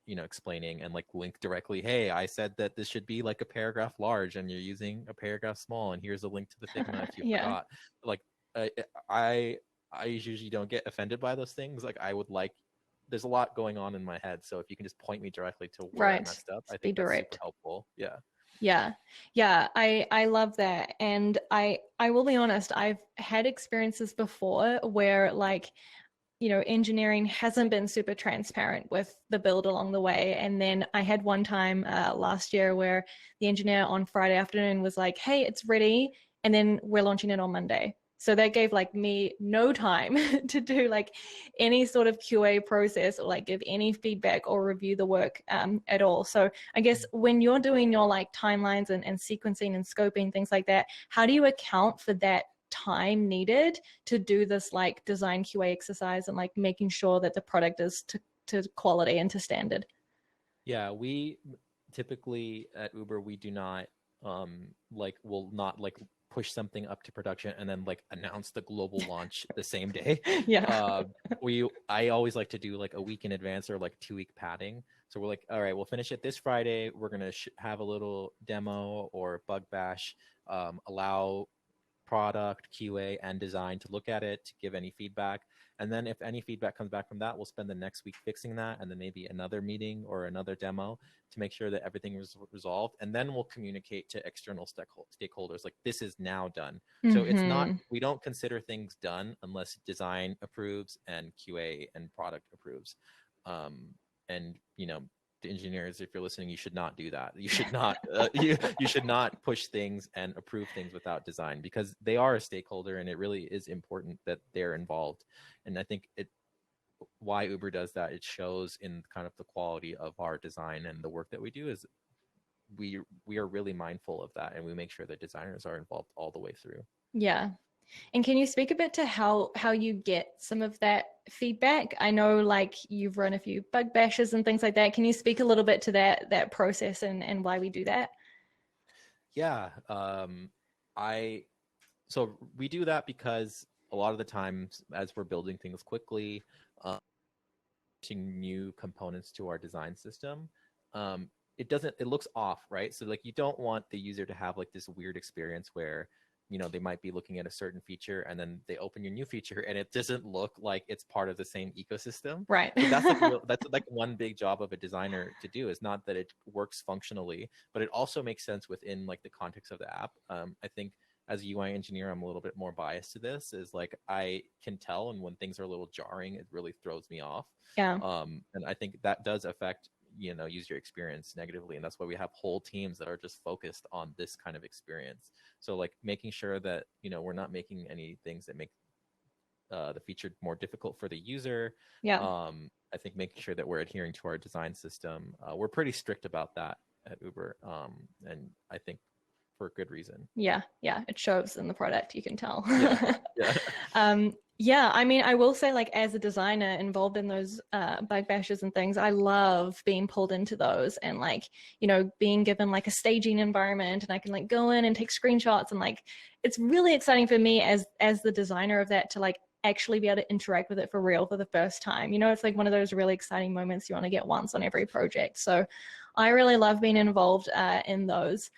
explaining and like link directly. Hey, I said that this should be like a paragraph large, and you're using a paragraph small, and here's a link to the Figma if you forgot. Like, I usually don't get offended by those things. Like, there's a lot going on in my head, so if you can just point me directly to where I messed up, I think that's super helpful. Yeah. Yeah, I love that. And I will be honest, I've had experiences before where like, engineering hasn't been super transparent with the build along the way. And then I had one time last year where the engineer on Friday afternoon was like, hey, it's ready, and then we're launching it on Monday. So that gave like me no time to do like any sort of QA process or like give any feedback or review the work at all. So I guess when you're doing your like timelines and sequencing and scoping, things like that, how do you account for that time needed to do this like design QA exercise and like making sure that the product is to quality and to standard? Yeah, we typically at Uber, we do not will not like push something up to production and then like announce the global launch the same day. I always like to do like a week in advance or like 2 week padding. So we're like, all right, we'll finish it this Friday. We're gonna have a little demo or bug bash, allow product QA and design to look at it, to give any feedback, And then if any feedback comes back from that, we'll spend the next week fixing that, and then maybe another meeting or another demo to make sure that everything is resolved. And then we'll communicate to external stakeholders, like, this is now done. So it's not, we don't consider things done unless design approves and QA and product approves. And, you know, the engineers, if you're listening, you should not do that. You should not you should not push things and approve things without design, because they are a stakeholder, and it really is important that they're involved. And I think why Uber does that, it shows in kind of the quality of our design and the work that we do, is we are really mindful of that, and we make sure that designers are involved all the way through. Yeah. And can you speak a bit to how you get some of that feedback? I know, like, you've run a few bug bashes and things like that. Can you speak a little bit to that process and why we do that? Yeah. So we do that because a lot of the times, as we're building things quickly, new components to our design system, it looks off, right? So, like, you don't want the user to have like this weird experience where, you know, they might be looking at a certain feature and then they open your new feature and it doesn't look like it's part of the same ecosystem. Right. So that's like one big job of a designer to do, is not that it works functionally, but it also makes sense within like the context of the app. I think as a UI engineer, I'm a little bit more biased to this, is like, I can tell, and when things are a little jarring, it really throws me off. Yeah. And I think that does affect, you know, user experience negatively. And that's why we have whole teams that are just focused on this kind of experience. So, like, making sure that, you know, we're not making any things that make the feature more difficult for the user. Yeah. I think making sure that we're adhering to our design system. We're pretty strict about that at Uber. And I think for good reason. Yeah. It shows in the product, you can tell. Yeah. Yeah, I mean, I will say, like, as a designer involved in those bug bashes and things, I love being pulled into those and, like, you know, being given like a staging environment, and I can like go in and take screenshots, and like, it's really exciting for me as the designer of that to like actually be able to interact with it for real for the first time. You know, it's like one of those really exciting moments you want to get once on every project. So I really love being involved in those.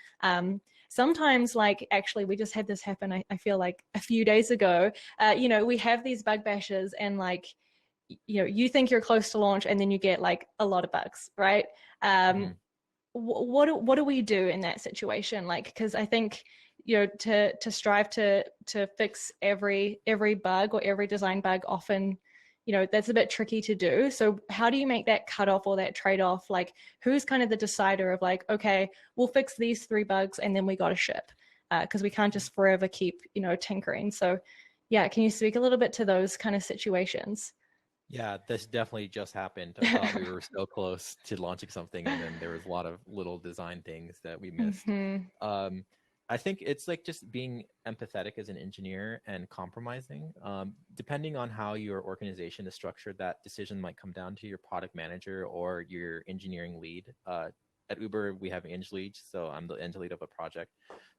Sometimes, like, actually, we just had this happen, I feel like a few days ago. You know, we have these bug bashes, and like, you know, you think you're close to launch and then you get like a lot of bugs, right? What do we do in that situation? Like, because I think, you know, to strive to fix every bug or every design bug, often, you know, that's a bit tricky to do. So how do you make that cutoff or that trade-off? Like, who's kind of the decider of like, okay, we'll fix these 3 bugs and then we got to ship, because we can't just forever keep, you know, tinkering. So yeah, can you speak a little bit to those kind of situations? Yeah, this definitely just happened. I thought we were so close to launching something, and then there was a lot of little design things that we missed. I think it's like just being empathetic as an engineer and compromising. Depending on how your organization is structured, that decision might come down to your product manager or your engineering lead. At Uber, we have eng leads, so I'm the eng lead of a project.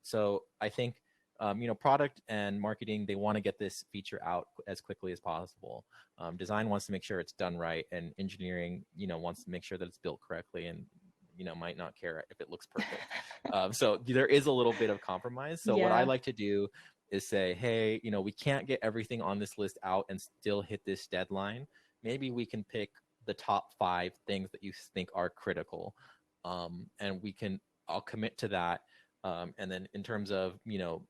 So I think, you know, product and marketing, they want to get this feature out as quickly as possible. Design wants to make sure it's done right, and engineering, you know, wants to make sure that it's built correctly, and, you know, might not care if it looks perfect. So there is a little bit of compromise. So what I like to do is say, hey, you know, we can't get everything on this list out and still hit this deadline. Maybe we can pick the top 5 things that you think are critical. And I'll commit to that. And then in terms of, you know,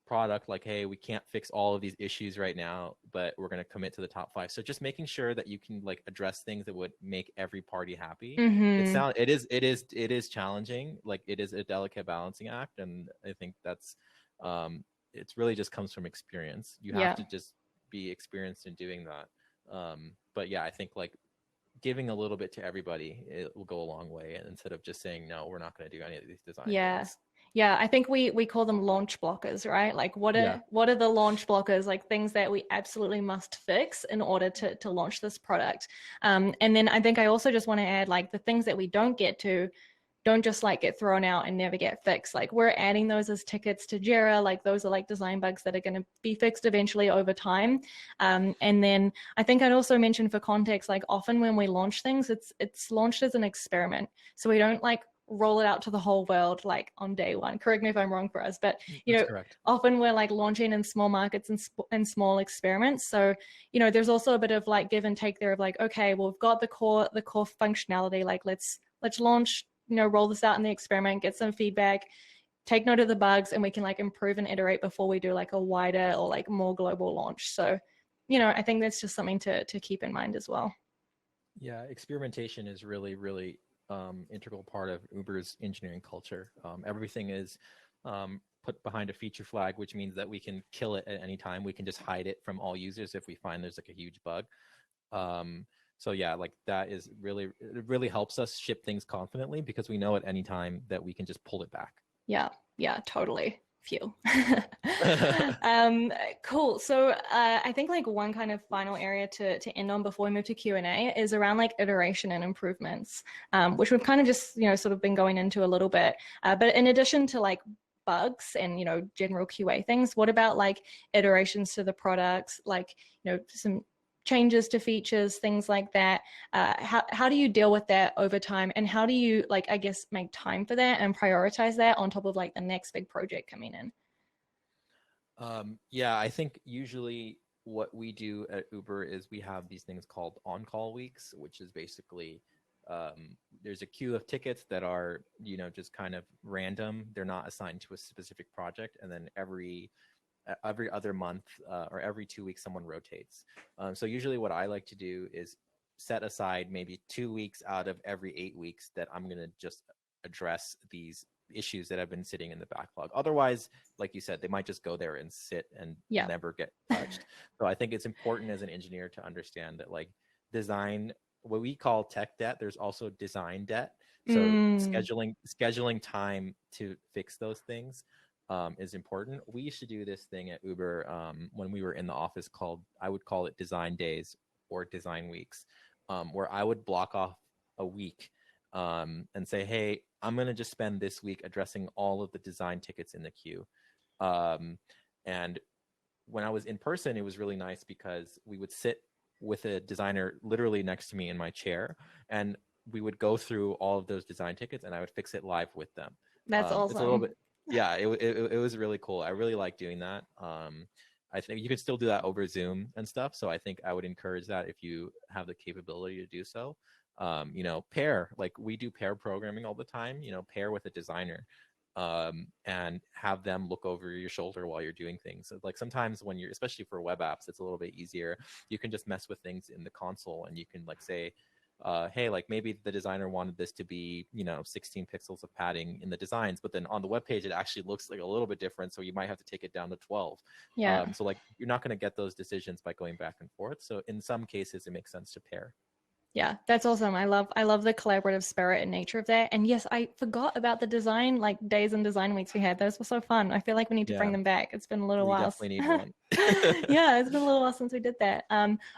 product, like, hey, we can't fix all of these issues right now, but we're going to commit to the top 5. So just making sure that you can like address things that would make every party happy. It is challenging. Like, it is a delicate balancing act. And I think that's, it's really just comes from experience. You have to just be experienced in doing that. But yeah, I think like giving a little bit to everybody, it will go a long way. And instead of just saying, no, we're not going to do any of these design things. Yeah, I think we call them launch blockers, right? Like, what are the launch blockers, like things that we absolutely must fix in order to launch this product? And then I think I also just want to add, like, the things that we don't get to don't just like get thrown out and never get fixed. Like, we're adding those as tickets to Jira. Like, those are like design bugs that are going to be fixed eventually over time. And then I think I'd also mention, for context, like, often when we launch things, it's launched as an experiment. So we don't like roll it out to the whole world like on day one. Correct me if I'm wrong, for us, but That's correct. often we're like launching in small markets and small experiments. So there's also a bit of like give and take there of like, okay, well, we've got the core functionality, like let's launch, roll this out in the experiment, get some feedback, take note of the bugs, and we can like improve and iterate before we do like a wider or like more global launch. So I think that's just something to keep in mind as well. Yeah, experimentation is really, really integral part of Uber's engineering culture. Everything is put behind a feature flag, which means that we can kill it at any time. We can just hide it from all users if we find there's like a huge bug. So yeah, like that is really, it really helps us ship things confidently because we know at any time that we can just pull it back. Yeah, totally. Phew. Cool. So I think like one kind of final area to end on before we move to Q&A is around like iteration and improvements, which we've kind of just, sort of been going into a little bit. But in addition to like bugs and, general QA things, what about like iterations to the products, like, some changes to features, things like that? How do you deal with that over time, and how do you like, I guess, make time for that and prioritize that on top of like the next big project coming in? Yeah, I think usually what we do at Uber is we have these things called on-call weeks, which is basically there's a queue of tickets that are, just kind of random. They're not assigned to a specific project, and then every other month or every 2 weeks someone rotates. So usually what I like to do is set aside maybe 2 weeks out of every 8 weeks that I'm going to just address these issues that have been sitting in the backlog. Otherwise, like you said, they might just go there and sit and never get touched. So I think it's important as an engineer to understand that like design, what we call tech debt, there's also design debt. So scheduling time to fix those things is important. We used to do this thing at Uber when we were in the office I would call it design days or design weeks, where I would block off a week and say, hey, I'm going to just spend this week addressing all of the design tickets in the queue. And when I was in person, it was really nice because we would sit with a designer literally next to me in my chair, and we would go through all of those design tickets and I would fix it live with them. That's awesome. It's a little bit, yeah, it was really cool. I really like doing that. I think you could still do that over Zoom and stuff. So I think I would encourage that if you have the capability to do so. Pair, like we do pair programming all the time, pair with a designer and have them look over your shoulder while you're doing things. So like sometimes when you're, especially for web apps, it's a little bit easier. You can just mess with things in the console and you can like say, hey, like maybe the designer wanted this to be, 16 pixels of padding in the designs, but then on the web page, it actually looks like a little bit different. So you might have to take it down to 12. Yeah. So like, you're not going to get those decisions by going back and forth. So in some cases, it makes sense to pair. Yeah, that's awesome. I love the collaborative spirit and nature of that. And yes, I forgot about the design, like days and design weeks we had. Those were so fun. I feel like we need to bring them back. It's been a little while. We definitely need one. Yeah, it's been a little while since we did that.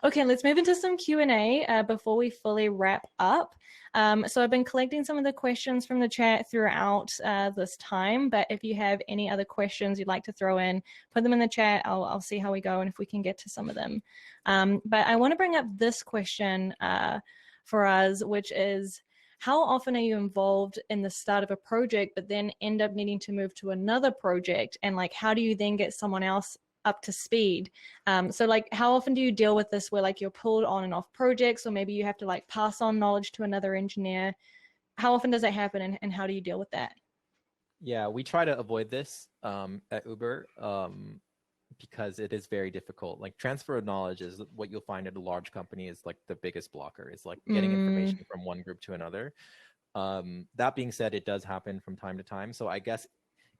Okay, let's move into some Q&A before we fully wrap up. So I've been collecting some of the questions from the chat throughout this time, but if you have any other questions you'd like to throw in, put them in the chat. I'll see how we go and if we can get to some of them. But I want to bring up this question for us, which is, how often are you involved in the start of a project, but then end up needing to move to another project? And like, how do you then get someone else up to speed? So like, how often do you deal with this where like you're pulled on and off projects, or maybe you have to like pass on knowledge to another engineer? How often does that happen, and how do you deal with that? Yeah, we try to avoid this at Uber because it is very difficult. Like transfer of knowledge is what you'll find at a large company is like the biggest blocker. Is like getting information from one group to another. That being said, it does happen from time to time. So I guess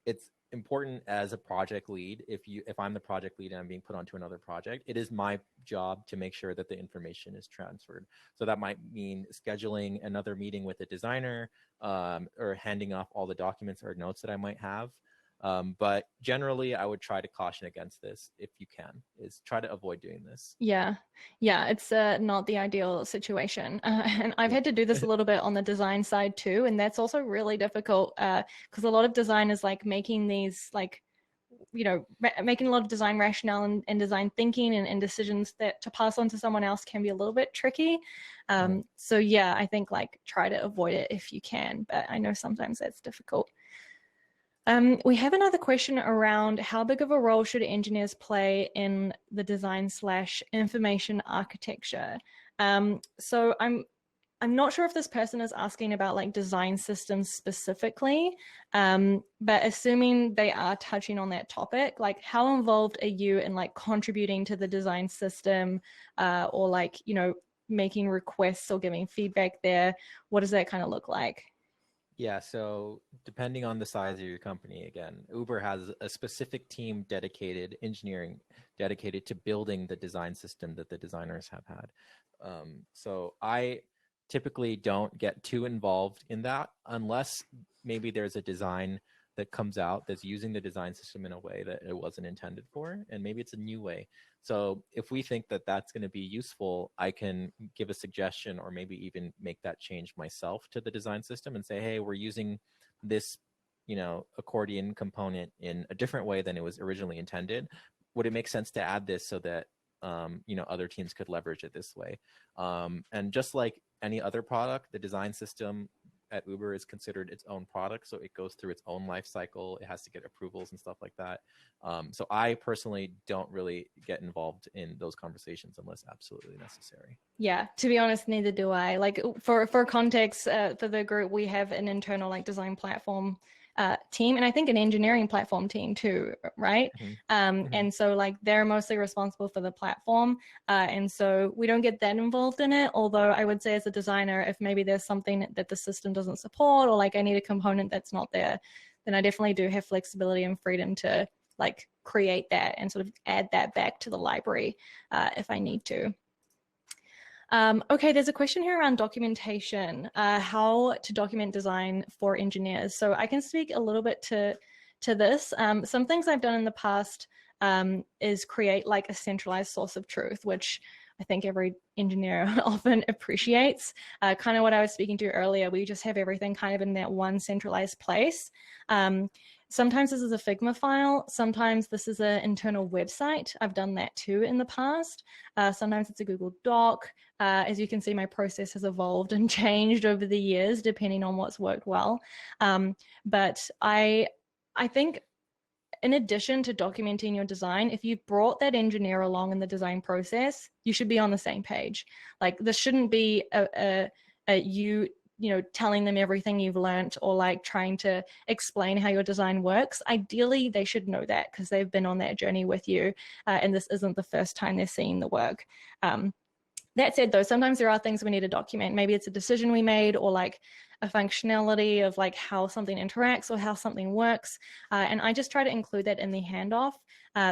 it's important as a project lead, if I'm the project lead and I'm being put onto another project, it is my job to make sure that the information is transferred. So that might mean scheduling another meeting with a designer or handing off all the documents or notes that I might have. But generally, I would try to caution against this if you can, is try to avoid doing this. Yeah, it's not the ideal situation. And I've had to do this a little bit on the design side too. And that's also really difficult because a lot of designers like making these like making a lot of design rationale and design thinking and decisions that to pass on to someone else can be a little bit tricky. So yeah, I think like try to avoid it if you can, but I know sometimes that's difficult. We have another question around how big of a role should engineers play in the design / information architecture. So I'm not sure if this person is asking about like design systems specifically, but assuming they are touching on that topic, like how involved are you in like contributing to the design system, or like, making requests or giving feedback there? What does that kind of look like? Yeah, so depending on the size of your company, again, Uber has a specific team dedicated, engineering dedicated to building the design system that the designers have had. So I typically don't get too involved in that unless maybe there's a design that comes out that's using the design system in a way that it wasn't intended for, and maybe it's a new way. So if we think that that's going to be useful, I can give a suggestion or maybe even make that change myself to the design system and say, hey, we're using this, accordion component in a different way than it was originally intended. Would it make sense to add this so that, other teams could leverage it this way? And just like any other product, the design system at Uber is considered its own product. So it goes through its own life cycle. It has to get approvals and stuff like that. So I personally don't really get involved in those conversations unless absolutely necessary. Yeah, to be honest, neither do I. Like for context, for the group, we have an internal like design platform team, and I think an engineering platform team too, right? And so like they're mostly responsible for the platform, and so we don't get that involved in it. Although I would say as a designer, if maybe there's something that the system doesn't support, or like I need a component that's not there, then I definitely do have flexibility and freedom to like create that and sort of add that back to the library if I need to. Okay, there's a question here around documentation, how to document design for engineers. So I can speak a little bit to this. Some things I've done in the past is create like a centralized source of truth, which I think every engineer often appreciates. Kind of what I was speaking to earlier, we just have everything kind of in that one centralized place. Sometimes this is a Figma file. Sometimes this is an internal website. I've done that too in the past. Sometimes it's a Google Doc. As you can see, my process has evolved and changed over the years, depending on what's worked well. But I think in addition to documenting your design, if you've brought that engineer along in the design process, you should be on the same page. Like this shouldn't be you telling them everything you've learned or like trying to explain how your design works. Ideally, they should know that because they've been on that journey with you, and this isn't the first time they're seeing the work. That said, though, sometimes there are things we need to document. Maybe it's a decision we made or like a functionality of like how something interacts or how something works. And I just try to include that in the handoff.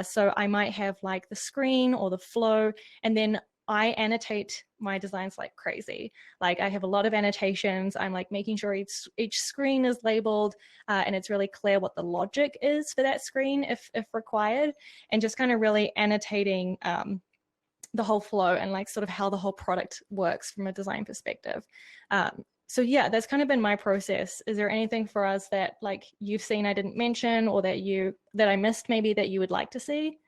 So I might have like the screen or the flow, and then I annotate my designs like crazy. Like I have a lot of annotations. I'm like making sure each screen is labeled and it's really clear what the logic is for that screen if required, and just kind of really annotating the whole flow and like sort of how the whole product works from a design perspective. So yeah, that's kind of been my process. Is there anything for us that like you've seen I didn't mention or that I missed maybe that you would like to see?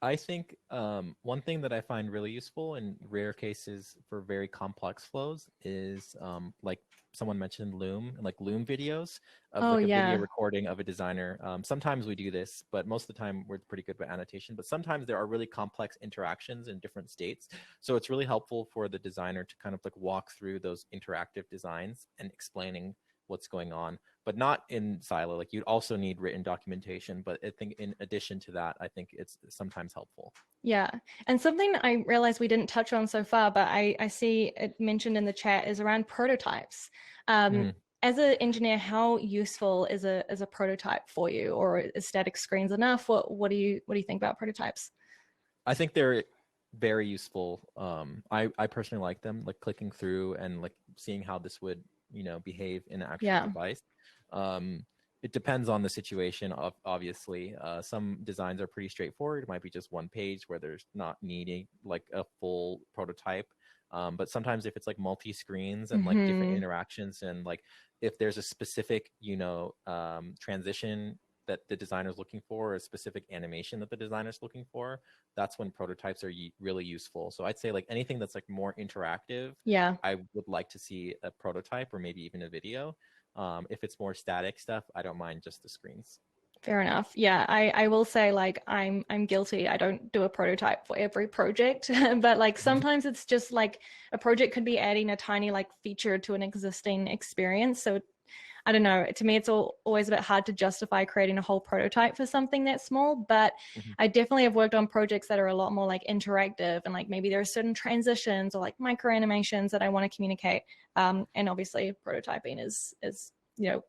I think one thing that I find really useful in rare cases for very complex flows is like someone mentioned Loom, and like Loom videos of like a video recording of a designer. Sometimes we do this, but most of the time we're pretty good with annotation. But sometimes there are really complex interactions in different states. So it's really helpful for the designer to kind of like walk through those interactive designs and explaining what's going on, but not in silo. Like you'd also need written documentation, but I think in addition to that, I think it's sometimes helpful. Yeah. And something I realized we didn't touch on so far, but I see it mentioned in the chat is around prototypes. As an engineer, how useful is a prototype for you, or is static screens enough? What do you think about prototypes? I think they're very useful. I personally like them, like clicking through and like seeing how this would behave in an actual device. It depends on the situation, obviously. Some designs are pretty straightforward. It might be just one page where there's not needing like a full prototype. But sometimes if it's like multi-screens and like different interactions, and like if there's a specific transition that the designer's looking for, or a specific animation that the designer's looking for, that's when prototypes are really useful. So I'd say like anything that's like more interactive, Yeah. I would like to see a prototype or maybe even a video. If it's more static stuff, I don't mind just the screens. Fair enough. Yeah, I will say like I'm guilty. I don't do a prototype for every project, but like sometimes it's just like a project could be adding a tiny like feature to an existing experience. So I don't know. To me, it's always a bit hard to justify creating a whole prototype for something that small, but I definitely have worked on projects that are a lot more like interactive, and like maybe there are certain transitions or like micro animations that I want to communicate. And obviously prototyping is, you know,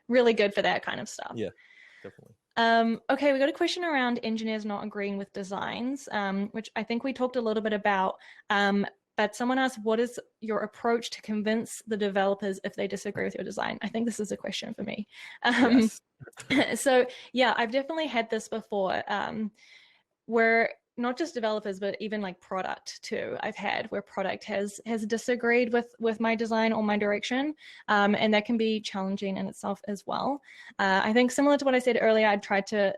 really good for that kind of stuff. Yeah, definitely. Okay, we got a question around engineers not agreeing with designs, which I think we talked a little bit about. But someone asked, what is your approach to convince the developers if they disagree with your design? I think this is a question for me. Yes. So yeah, I've definitely had this before, where not just developers, but even like product too, I've had where product has disagreed with my design or my direction. And that can be challenging in itself as well. I think similar to what I said earlier, I'd tried to,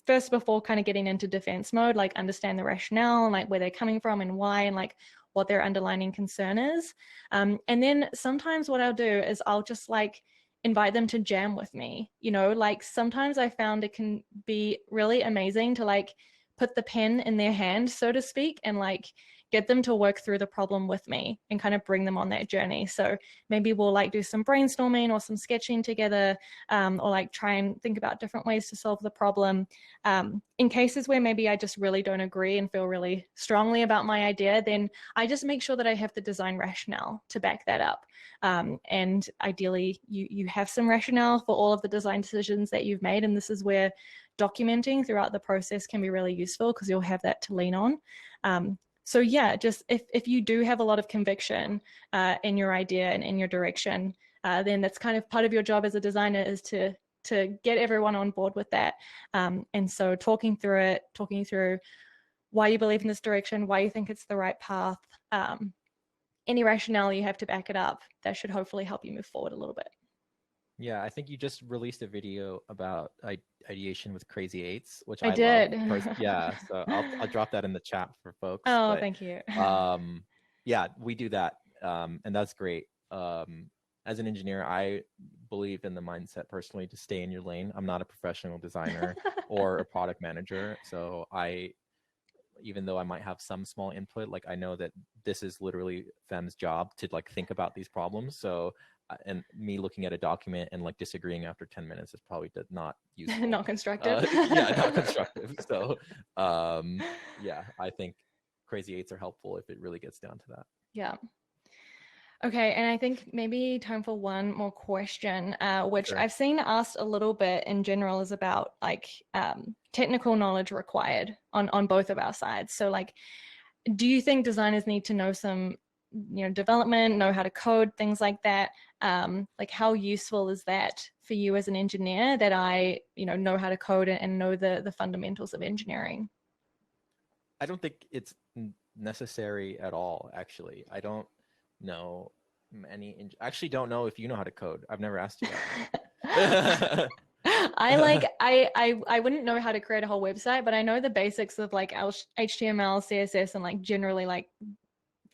first before kind of getting into defense mode, like understand the rationale and like where they're coming from and why, and like what their underlying concern is. And then sometimes what I'll do is I'll just like invite them to jam with me. Like sometimes I found it can be really amazing to like put the pen in their hand, so to speak, and like get them to work through the problem with me and kind of bring them on that journey. So maybe we'll like do some brainstorming or some sketching together, or like try and think about different ways to solve the problem. In cases where maybe I just really don't agree and feel really strongly about my idea, then I just make sure that I have the design rationale to back that up. And ideally you have some rationale for all of the design decisions that you've made. And this is where documenting throughout the process can be really useful, because you'll have that to lean on. So yeah, just if you do have a lot of conviction in your idea and in your direction, then that's kind of part of your job as a designer, is to get everyone on board with that. And so talking through why you believe in this direction, why you think it's the right path, any rationale you have to back it up, that should hopefully help you move forward a little bit. Yeah, I think you just released a video about ideation with Crazy Eights, which I I did. love. Yeah, so I'll drop that in the chat for folks. Oh, but, thank you. Yeah, we do that, and that's great. As an engineer, I believe in the mindset personally to stay in your lane. I'm not a professional designer or a product manager, so even though I might have some small input, like I know that this is literally Fem's job to like think about these problems. So, and me looking at a document and like disagreeing after 10 minutes is probably not useful. Not constructive. Yeah, not constructive. So, yeah, I think Crazy Eights are helpful if it really gets down to that. Yeah. Okay, and I think maybe time for one more question, which Sure. I've seen asked a little bit in general, is about like technical knowledge required on both of our sides. So like, do you think designers need to know some, development, know how to code, things like that? Like how useful is that for you as an engineer, that I, know how to code and know the fundamentals of engineering? I don't think it's necessary at all, actually. I don't know I actually don't know if you know how to code. I've never asked you that. I wouldn't know how to create a whole website, but I know the basics of like HTML, CSS, and like generally like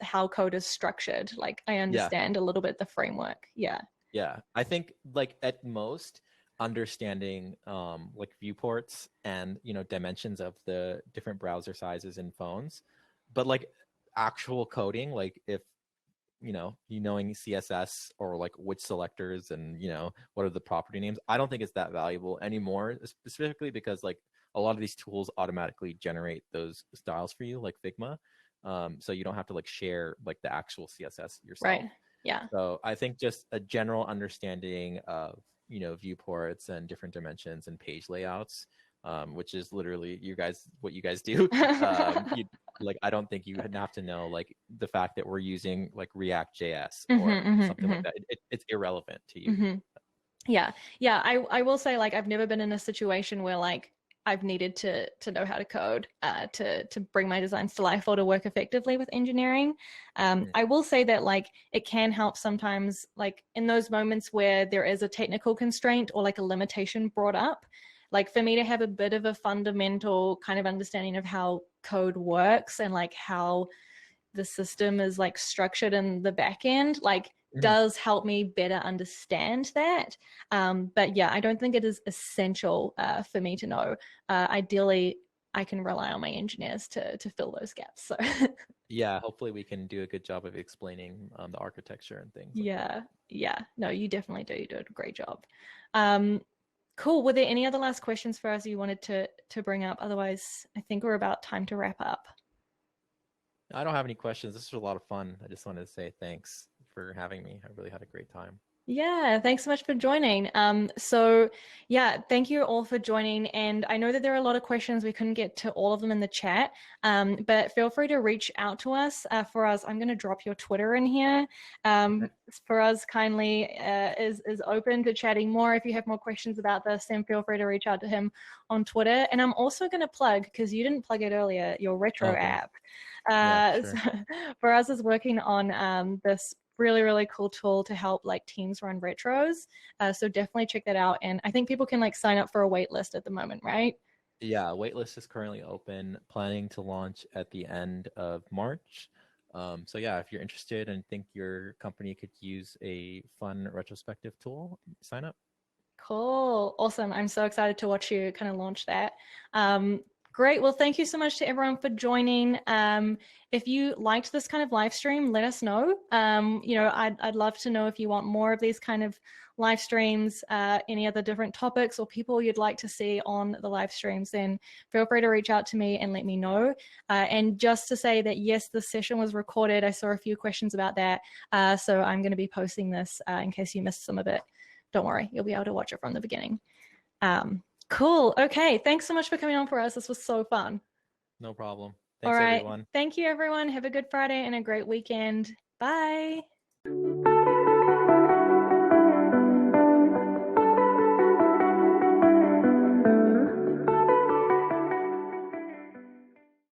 how code is structured. Like I understand a little bit the framework. Yeah. Yeah. I think like at most understanding like viewports and dimensions of the different browser sizes in phones, but like actual coding, like if knowing CSS or like which selectors and what are the property names, I don't think it's that valuable anymore, specifically because like a lot of these tools automatically generate those styles for you, like Figma, so you don't have to like share like the actual CSS yourself. Right. Yeah. So I think just a general understanding of viewports and different dimensions and page layouts, which is literally what you guys do. Like I don't think you have to know like the fact that we're using like React.js or something like that. It's irrelevant to you. Yeah. I will say like I've never been in a situation where like I've needed to know how to code to bring my designs to life or to work effectively with engineering. I will say that like it can help sometimes, like in those moments where there is a technical constraint or like a limitation brought up, like for me to have a bit of a fundamental kind of understanding of how code works and like how the system is like structured in the back end, like Mhm. does help me better understand that. But yeah, I don't think it is essential for me to know. Ideally, I can rely on my engineers to fill those gaps. So Yeah, hopefully we can do a good job of explaining the architecture and things like that. yeah, yeah, no, you definitely do. You do a great job. Um, cool. Were there any other last questions for us you wanted to bring up? Otherwise, I think we're about time to wrap up. I don't have any questions. This was a lot of fun. I just wanted to say thanks for having me. I really had a great time. Yeah, thanks so much for joining. So yeah, thank you all for joining. And I know that there are a lot of questions. We couldn't get to all of them in the chat, but feel free to reach out to us. For us, I'm going to drop your Twitter in here. Okay. For us, kindly is open to chatting more. If you have more questions about this, then feel free to reach out to him on Twitter. And I'm also going to plug, because you didn't plug it earlier, your retro Okay. app. Yeah, So sure. for us is working on this really cool tool to help like teams run retros. So definitely check that out. And I think people can like sign up for a wait list at the moment, right? Yeah, waitlist is currently open, planning to launch at the end of March. So yeah, if you're interested and think your company could use a fun retrospective tool, sign up. Cool. Awesome. I'm so excited to watch you kind of launch that. Great. Well, thank you so much to everyone for joining. If you liked this kind of live stream, let us know. I'd love to know if you want more of these kind of live streams, any other different topics or people you'd like to see on the live streams, then feel free to reach out to me and let me know. And just to say that, yes, the session was recorded. I saw a few questions about that. So I'm going to be posting this in case you missed some of it. Don't worry, you'll be able to watch it from the beginning. Cool. Okay. Thanks so much for coming on for us. This was so fun. No problem. All Thanks, right. everyone. Thank you, everyone. Have a good Friday and a great weekend. Bye.